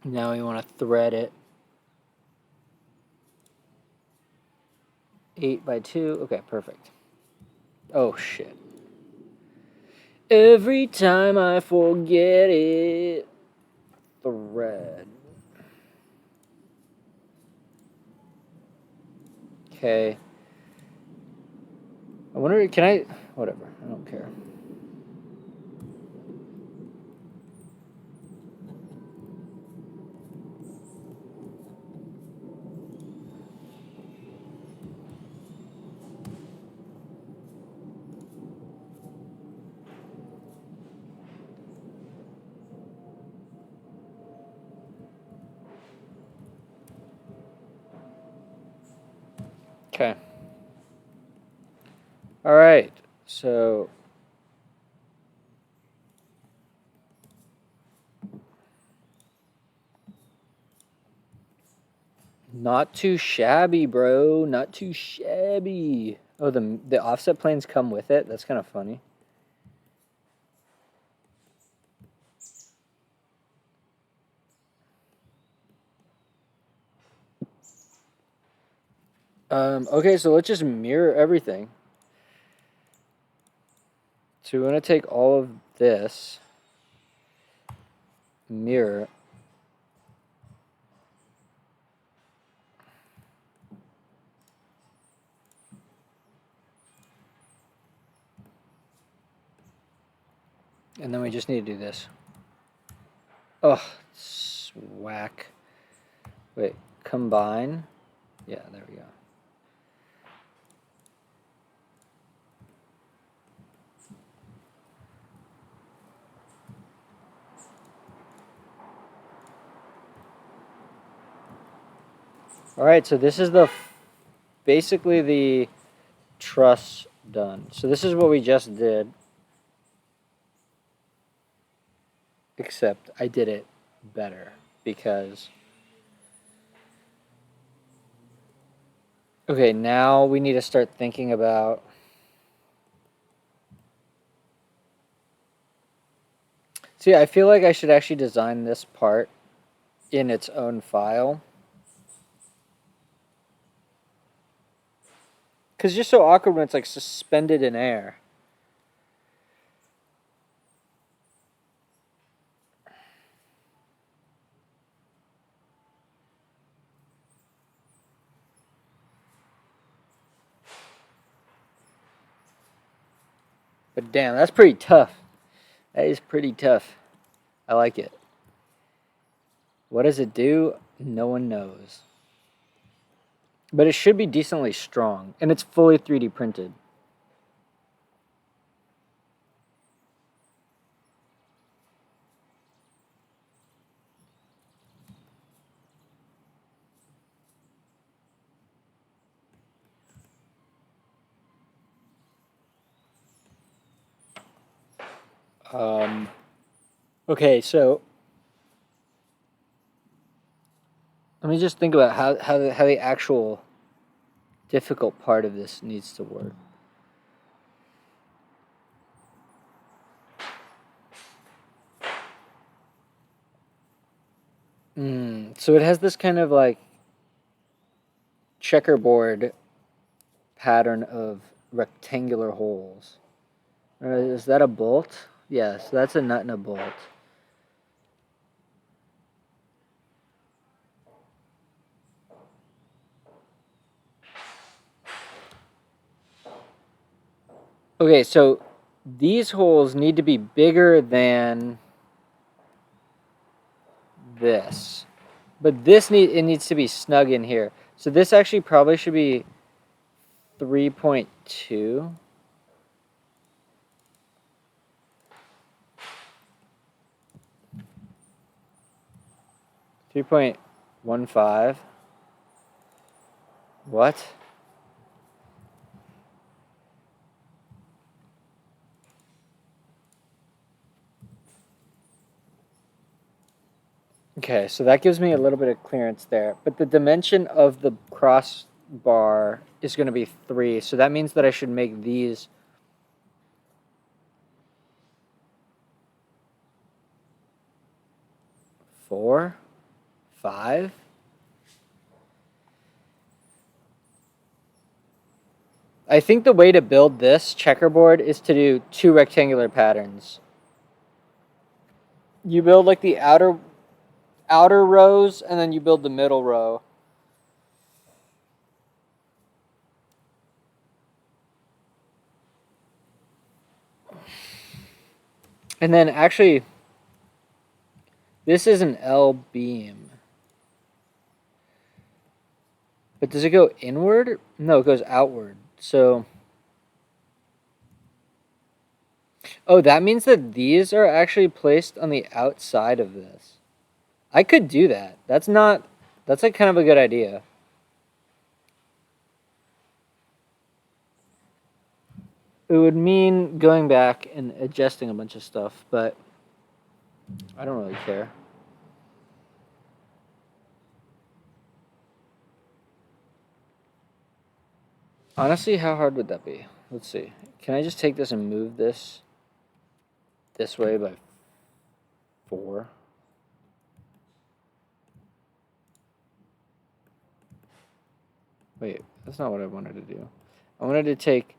Now we want to thread it. 8 by 2. Okay, perfect. Oh shit. Every time I forget it. Thread. Okay. I wonder, can I? Whatever, I don't care. Okay. All right. So not too shabby, bro. Not too shabby. Oh, the offset planes come with it. That's kind of funny. Okay, so let's just mirror everything. So we want to take all of this, mirror, and then we just need to do this. Oh, whack. Wait, combine. Yeah, there we go. All right, so this is basically the truss done. So this is what we just did, except I did it better because Okay, now we need to start thinking about. See, I feel like I should actually design this part in its own file. Because it's just so awkward when it's like suspended in air. But damn, that's pretty tough. That is pretty tough. I like it. What does it do? No one knows. But it should be decently strong. And it's fully 3D printed. Okay, so let me just think about how the actual difficult part of this needs to work. So it has this kind of like checkerboard pattern of rectangular holes. Is that a bolt? Yes, that's a nut and a bolt. Okay, so these holes need to be bigger than this. But it needs to be snug in here. So this actually probably should be 3.2. 3.15. What? Okay, so that gives me a little bit of clearance there. But the dimension of the crossbar is going to be 3. So that means that I should make these 4, 5. I think the way to build this checkerboard is to do 2 rectangular patterns. You build like the outer rows, and then you build the middle row. And then actually, this is an L beam. But does it go inward? No, it goes outward. So, oh, that means that these are actually placed on the outside of this. I could do that. That's like kind of a good idea. It would mean going back and adjusting a bunch of stuff, but I don't really care. Honestly, how hard would that be? Let's see. Can I just take this and move this way by 4? Wait, that's not what I wanted to do. I wanted to take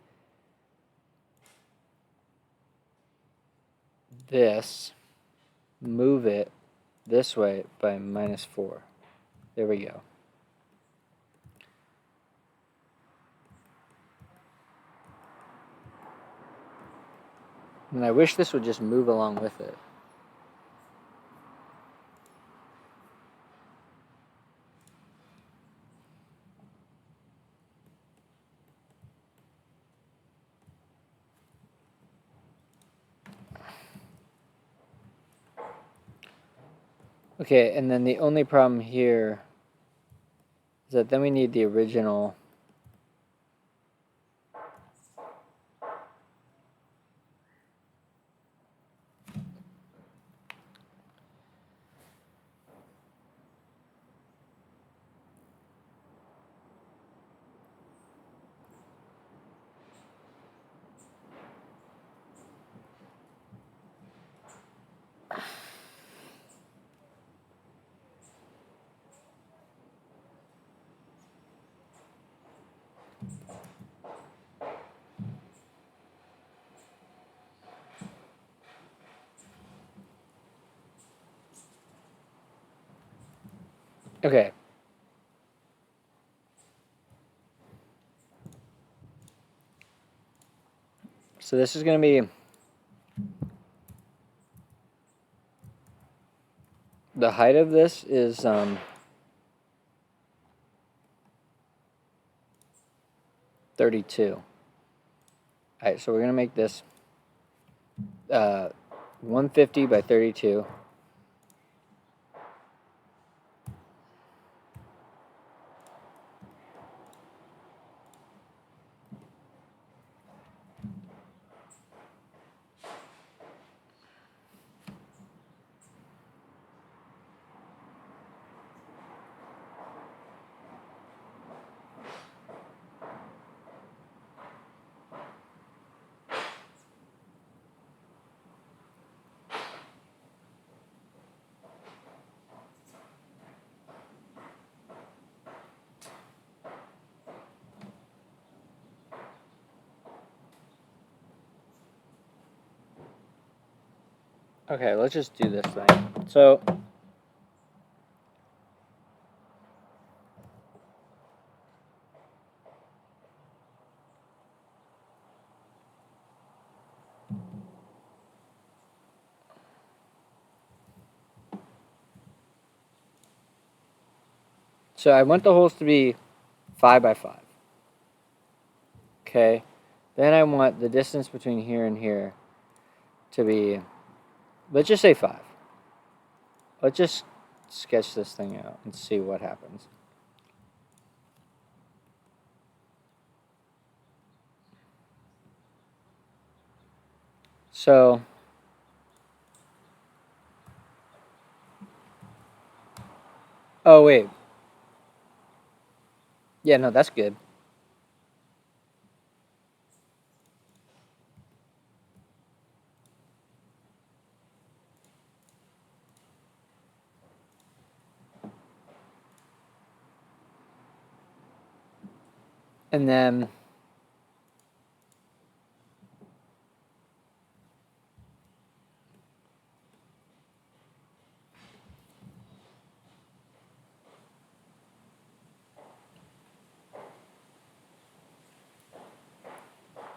this, move it this way by -4. There we go. And I wish this would just move along with it. Okay, and then the only problem here is that then we need the original. Okay. So this is going to be the height of this is 32. All right, so we're going to make this 150 by 32. Okay, let's just do this thing. So I want the holes to be 5 by 5. Okay. Then I want the distance between here and here to be, let's just say 5. Let's just sketch this thing out and see what happens. So oh wait. Yeah, no, that's good. And then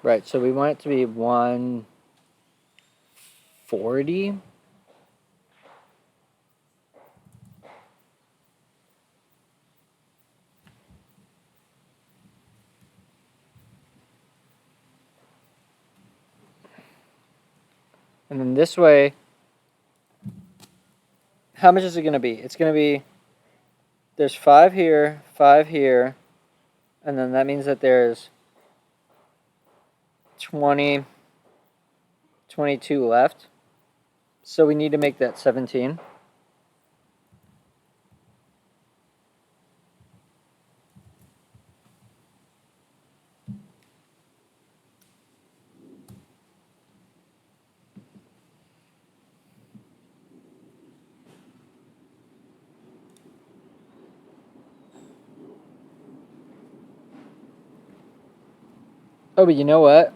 right, so we want it to be 140. And then this way, how much is it going to be? It's going to be, there's 5 here, 5 here, and then that means that there's 20, 22 left. So we need to make that 17. Oh, but you know what?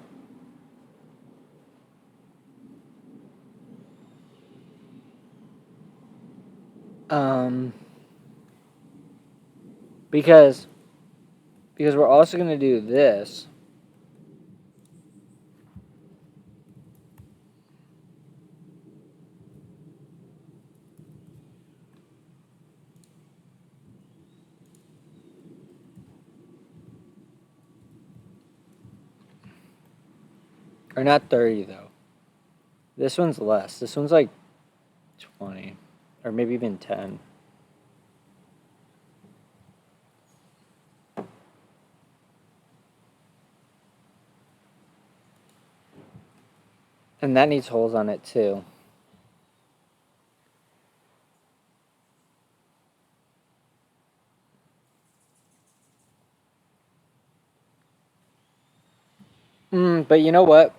Because we're also going to do this. Or not 30 though. This one's less. This one's like 20 or maybe even 10. And that needs holes on it too. But you know what?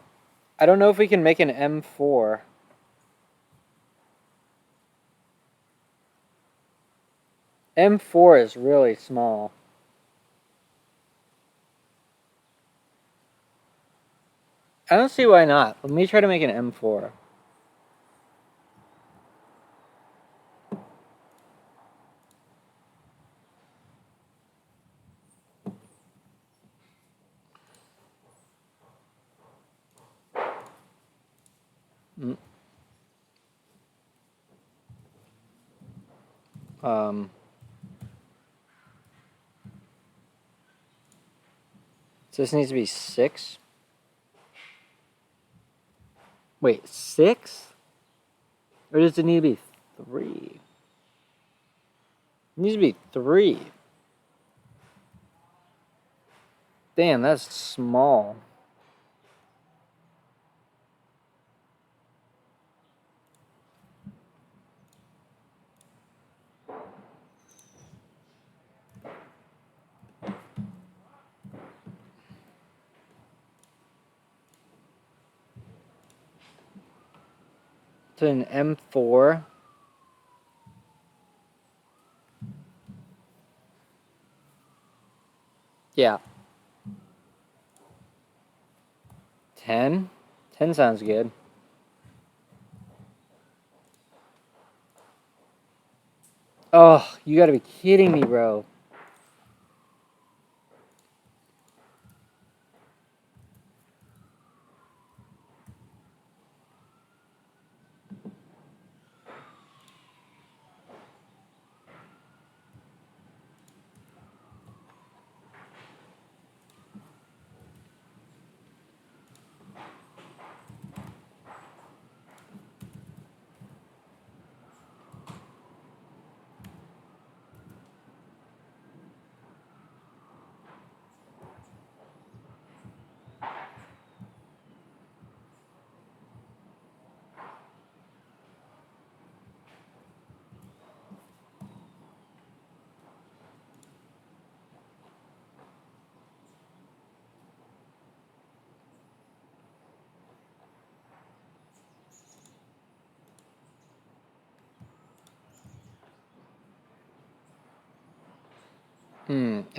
I don't know if we can make an M4. M4 is really small. I don't see why not. Let me try to make an M4. So this needs to be 6. Wait, 6? Or does it need to be 3? It needs to be 3. Damn, that's small. It's an M4. Yeah. 10? 10 sounds good. Oh, you gotta be kidding me, bro.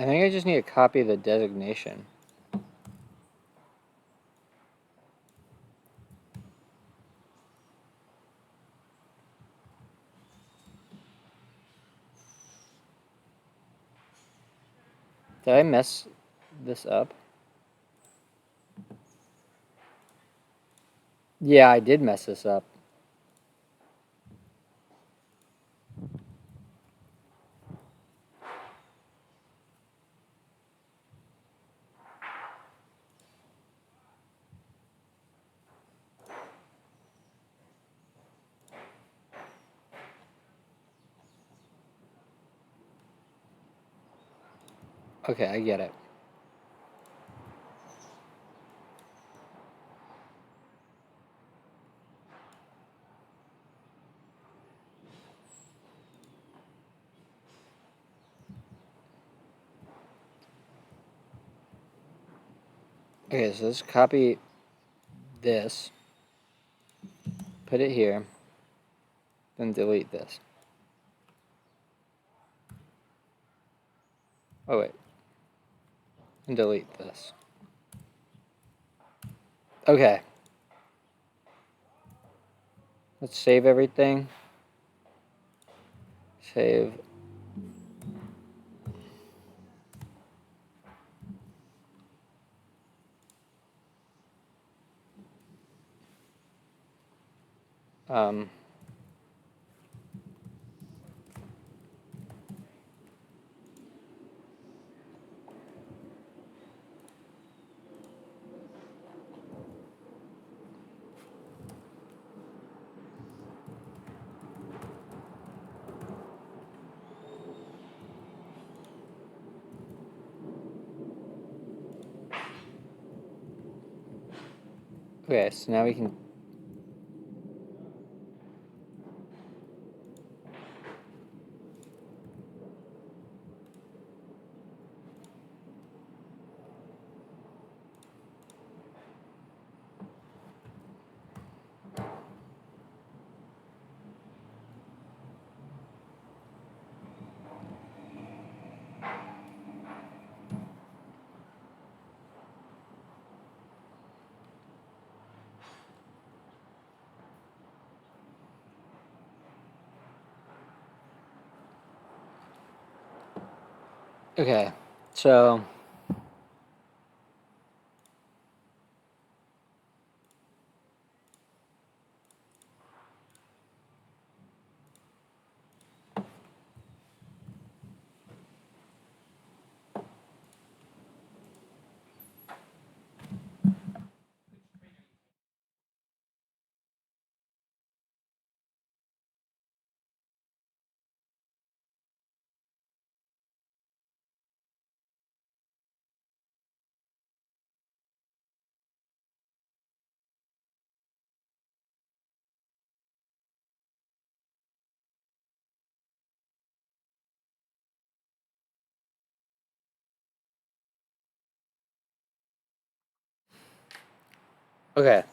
I think I just need a copy of the designation. Did I mess this up? Yeah, I did mess this up. Okay, I get it. Okay, so let's copy this, put it here, then delete this. Oh, wait. And delete this. Okay. Let's save everything. Save. Um, okay, so now we can. Okay, so. Okay.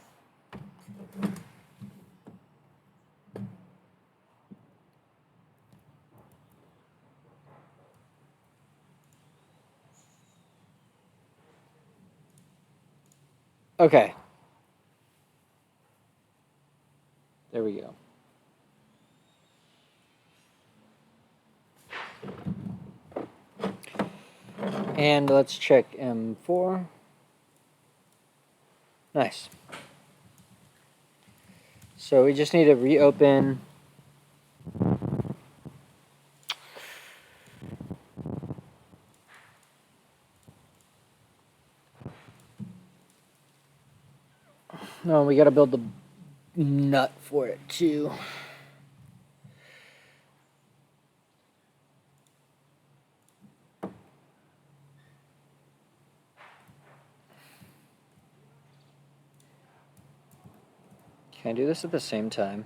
Okay. There we go. And let's check M4. Nice. So we just need to reopen. No, we got to build the nut for it too. Can I do this at the same time?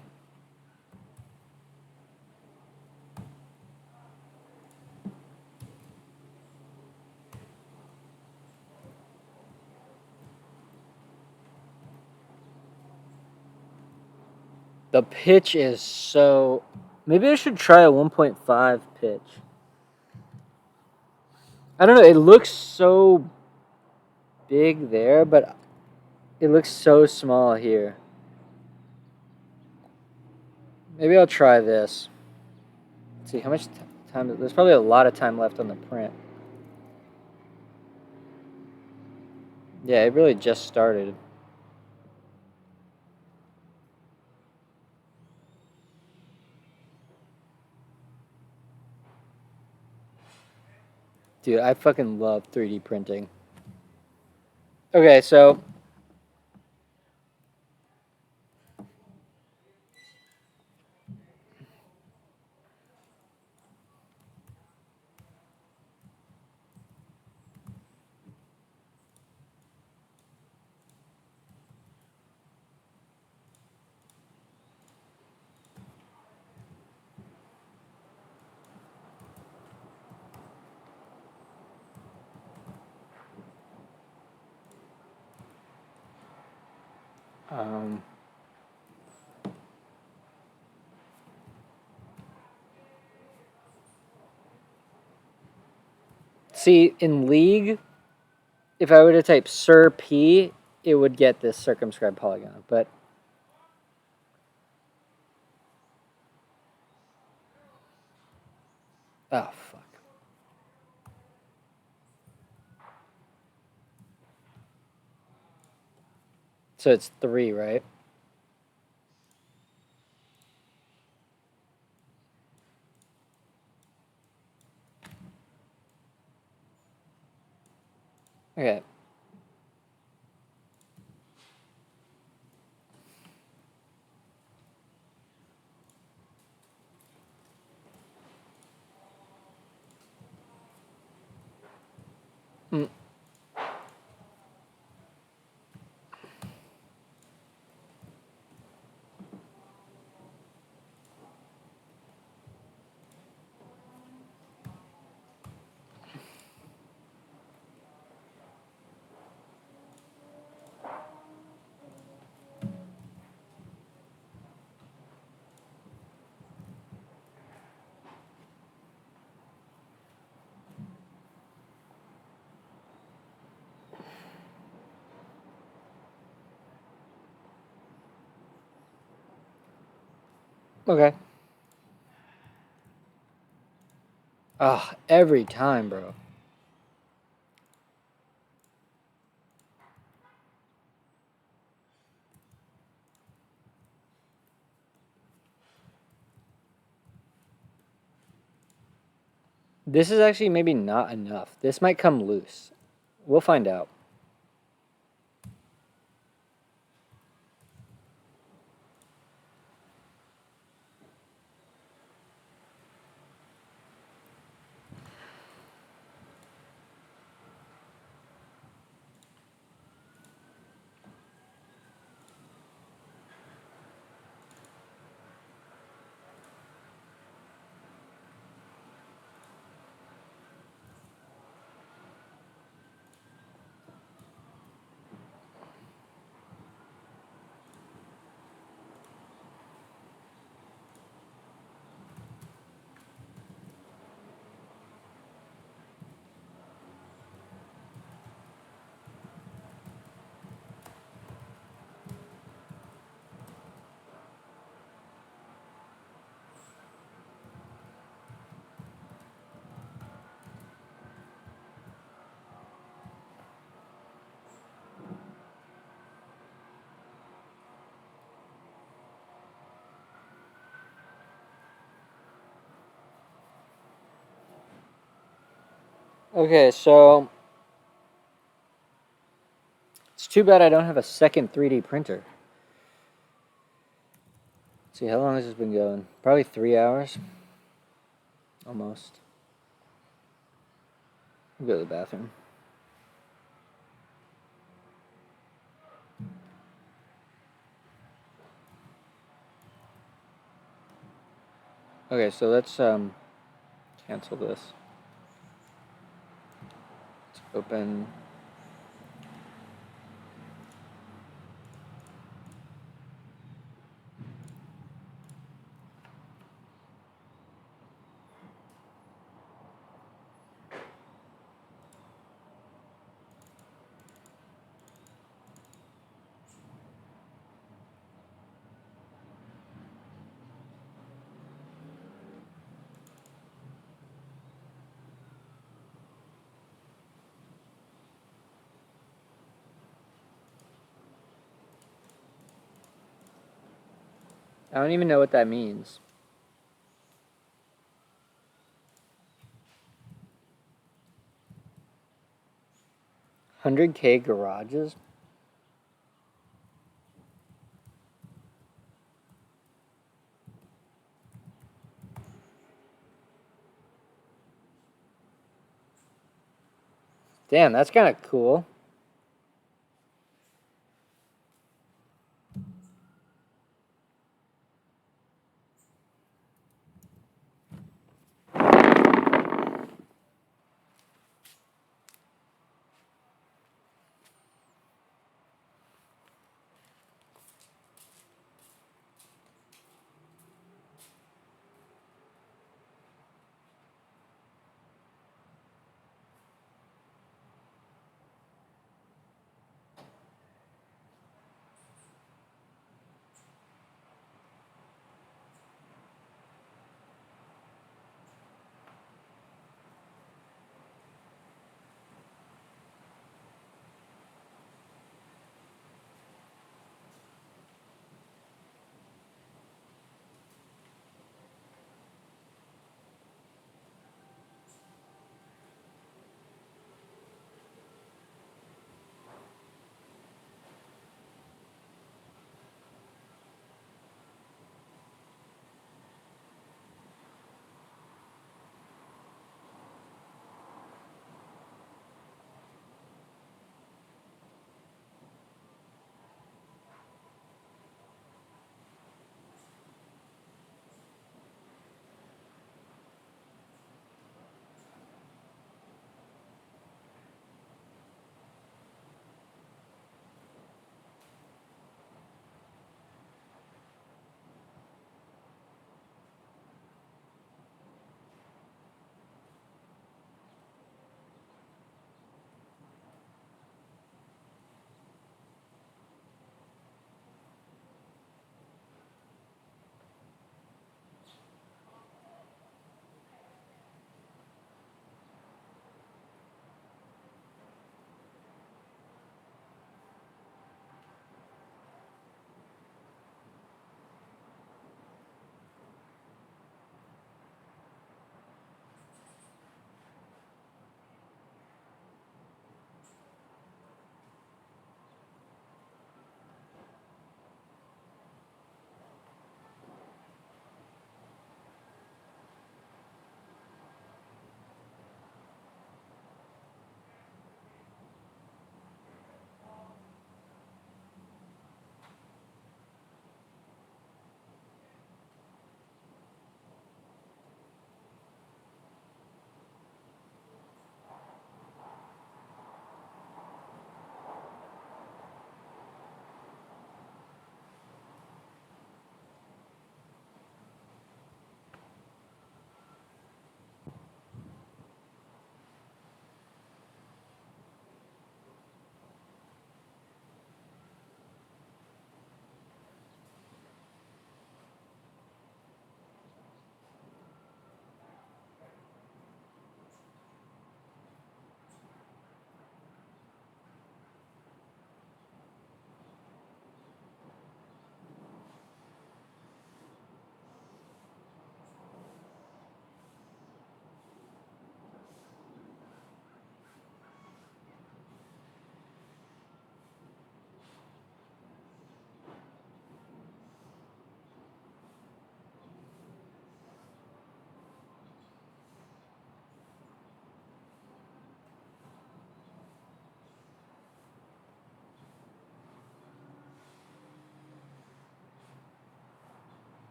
The pitch is so... Maybe I should try a 1.5 pitch. I don't know, it looks so big there, but it looks so small here. Maybe I'll try this. Let's see, how much time... There's probably a lot of time left on the print. Yeah, it really just started. Dude, I fucking love 3D printing. Okay, so... see, in League, if I were to type Sir P, it would get this circumscribed polygon, but... Oh, fuck. So it's 3, right? Okay. Mm. Okay. Ah, every time, bro. This is actually maybe not enough. This might come loose. We'll find out. Okay, so it's too bad I don't have a second 3D printer. Let's see, how long has this been going? Probably 3 hours. Almost. I'll go to the bathroom. Okay, so let's cancel this. Let's open. I don't even know what that means. $100K garages? Damn, that's kind of cool.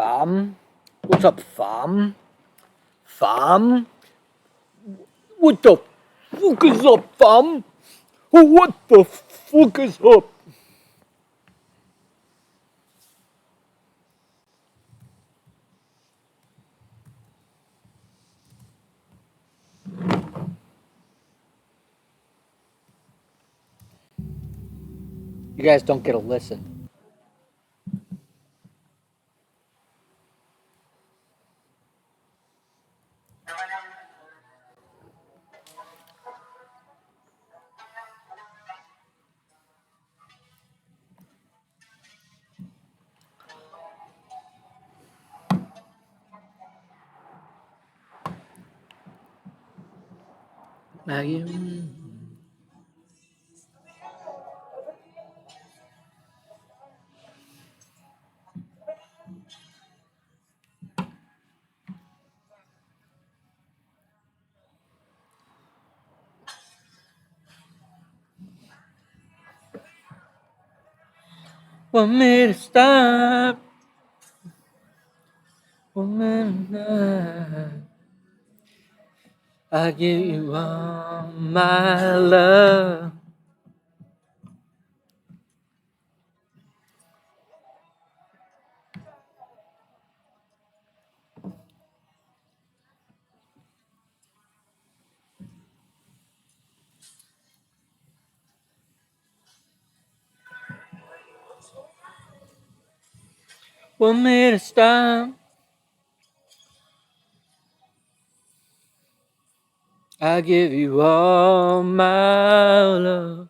Fam? What's up, fam? Fam? What the fuck is up, fam? What the fuck is up? You guys don't get a listen. Maggie. Want me to stop? Want me to I give you all my love. Want me to stop? I give you all my love.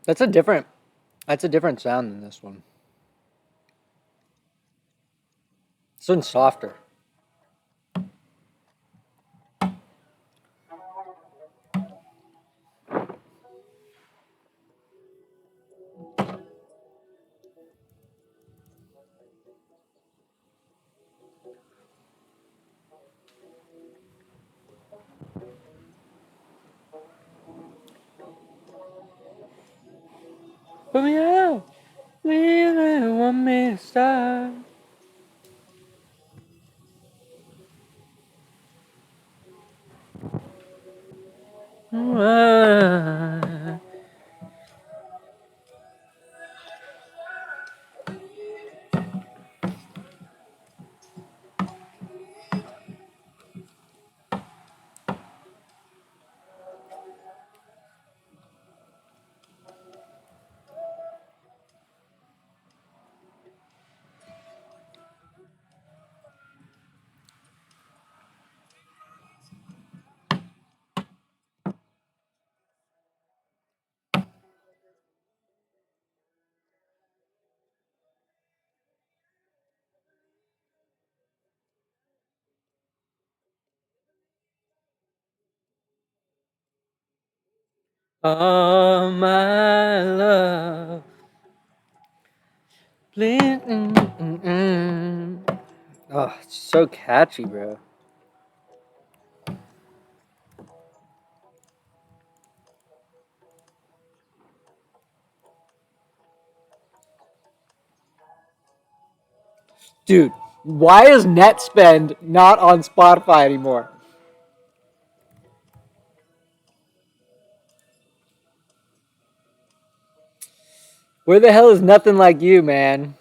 That's a different sound than this one. This one's softer. Put me out. Leave it, want me to stop. All my love. Please. Oh, it's so catchy, bro. Dude, why is NetSpend not on Spotify anymore? Where the hell is Nothing Like You, man?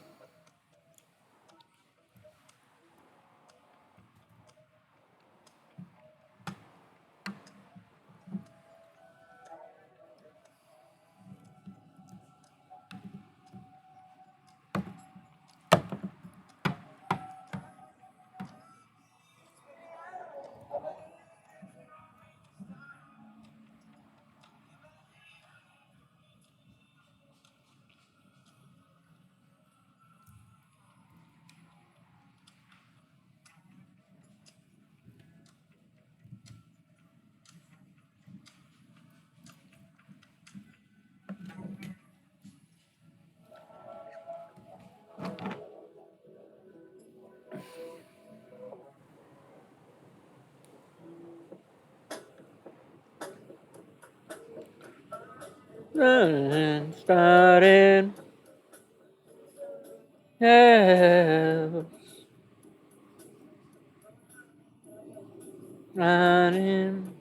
Starting. Yeah. Running.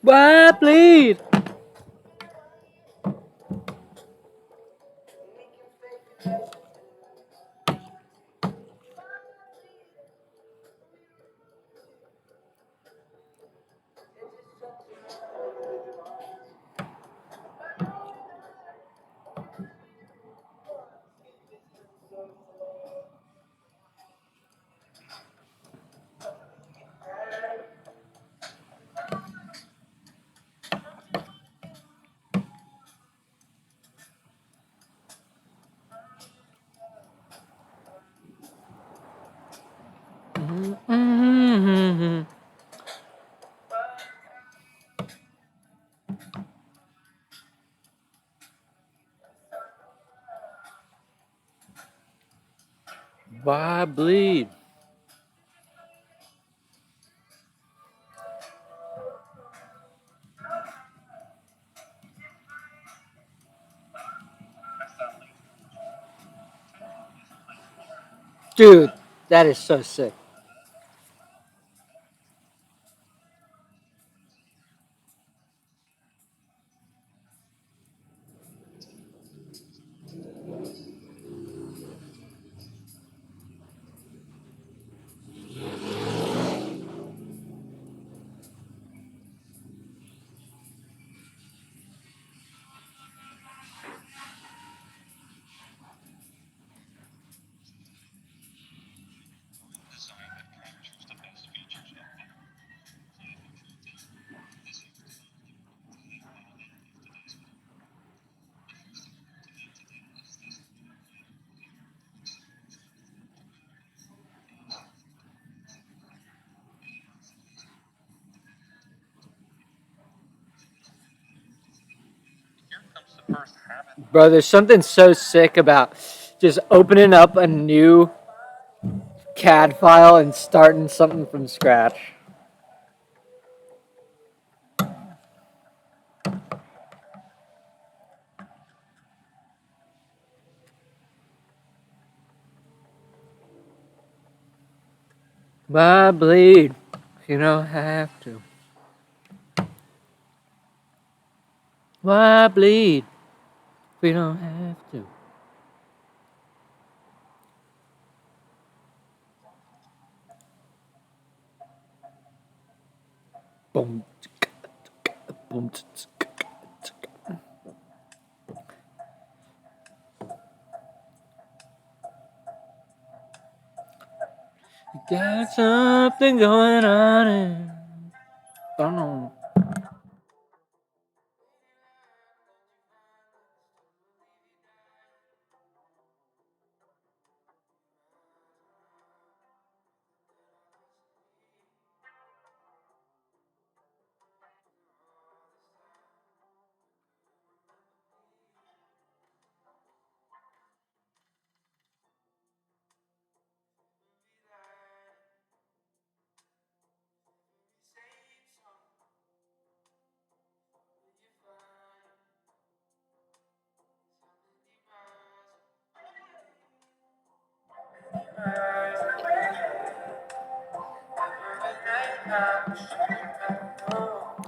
Why bleed? Mm-hmm. Why bleed? Dude, that is so sick. Bro, there's something so sick about just opening up a new CAD file and starting something from scratch. Why bleed? You don't have to. Why bleed? We don't have to. Boom. Boom. Got something going on. Don't know.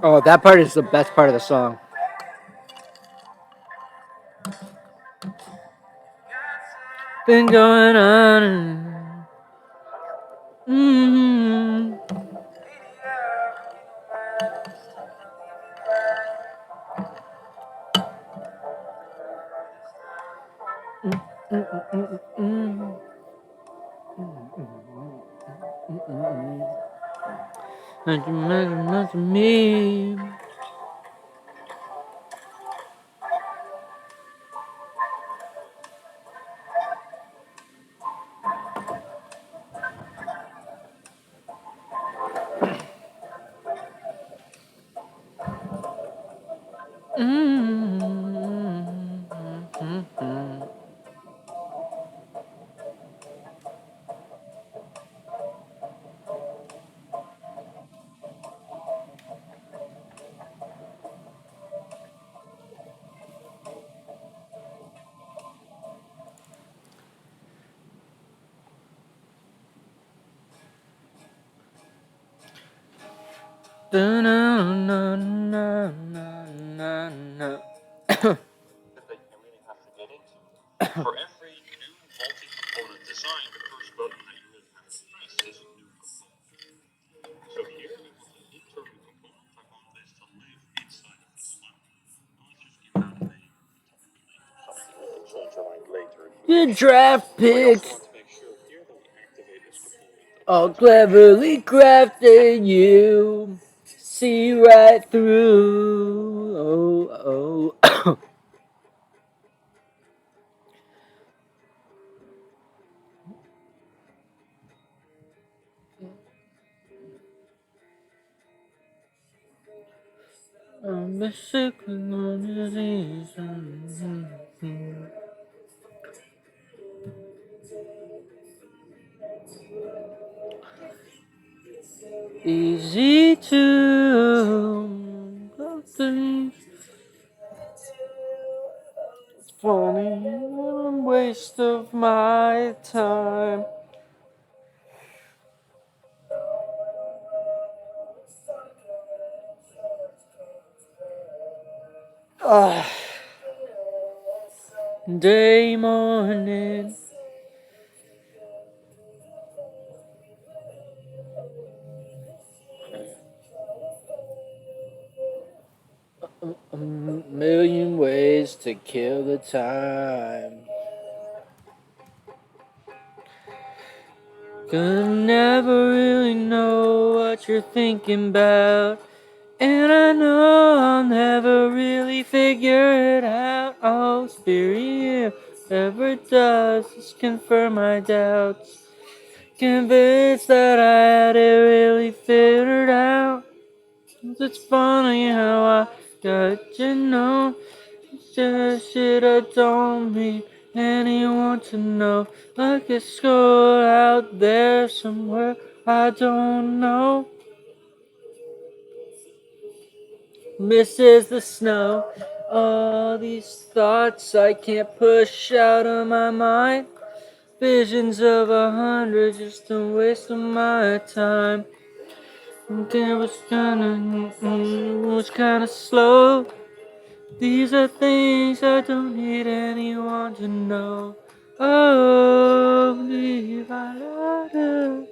Oh, that part is the best part of the song. Been going on. Mm-hmm. Me. For every new multi-component design, the first button that you will have to press is a new component. So here we want an internal component. I want this to live inside of this one. I'll just give that a name. Change your mind later. Your draft We also picks want to make sure here that we activate this component. all cleverly crafted. You see right through. Oh, oh. Easy to things. It's funny, waste of my time. Ah, day morning. A million ways to kill the time. Cause I never really know what you're thinking about. And I know I'll never really figure it out. Oh, Spirit, ever does is confirm my doubts. Convinced that I had it really figured out. It's funny how I got to know. Just shit I don't need anyone to know. Like a skull out there somewhere I don't know. Misses the snow. All these thoughts I can't push out of my mind. Visions of 100 just a waste of my time. It was kinda slow. These are things I don't need anyone to know. Oh, leave I love.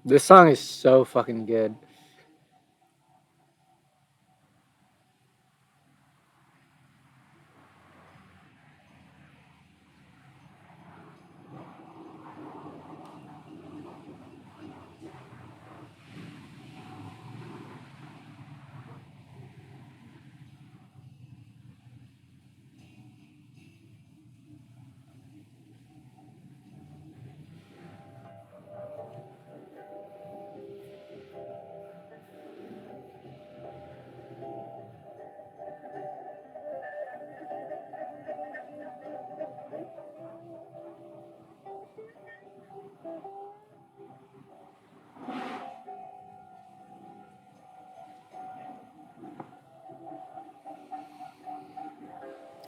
This song is so fucking good.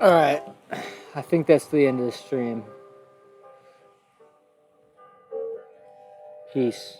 All right. I think that's the end of the stream. Peace.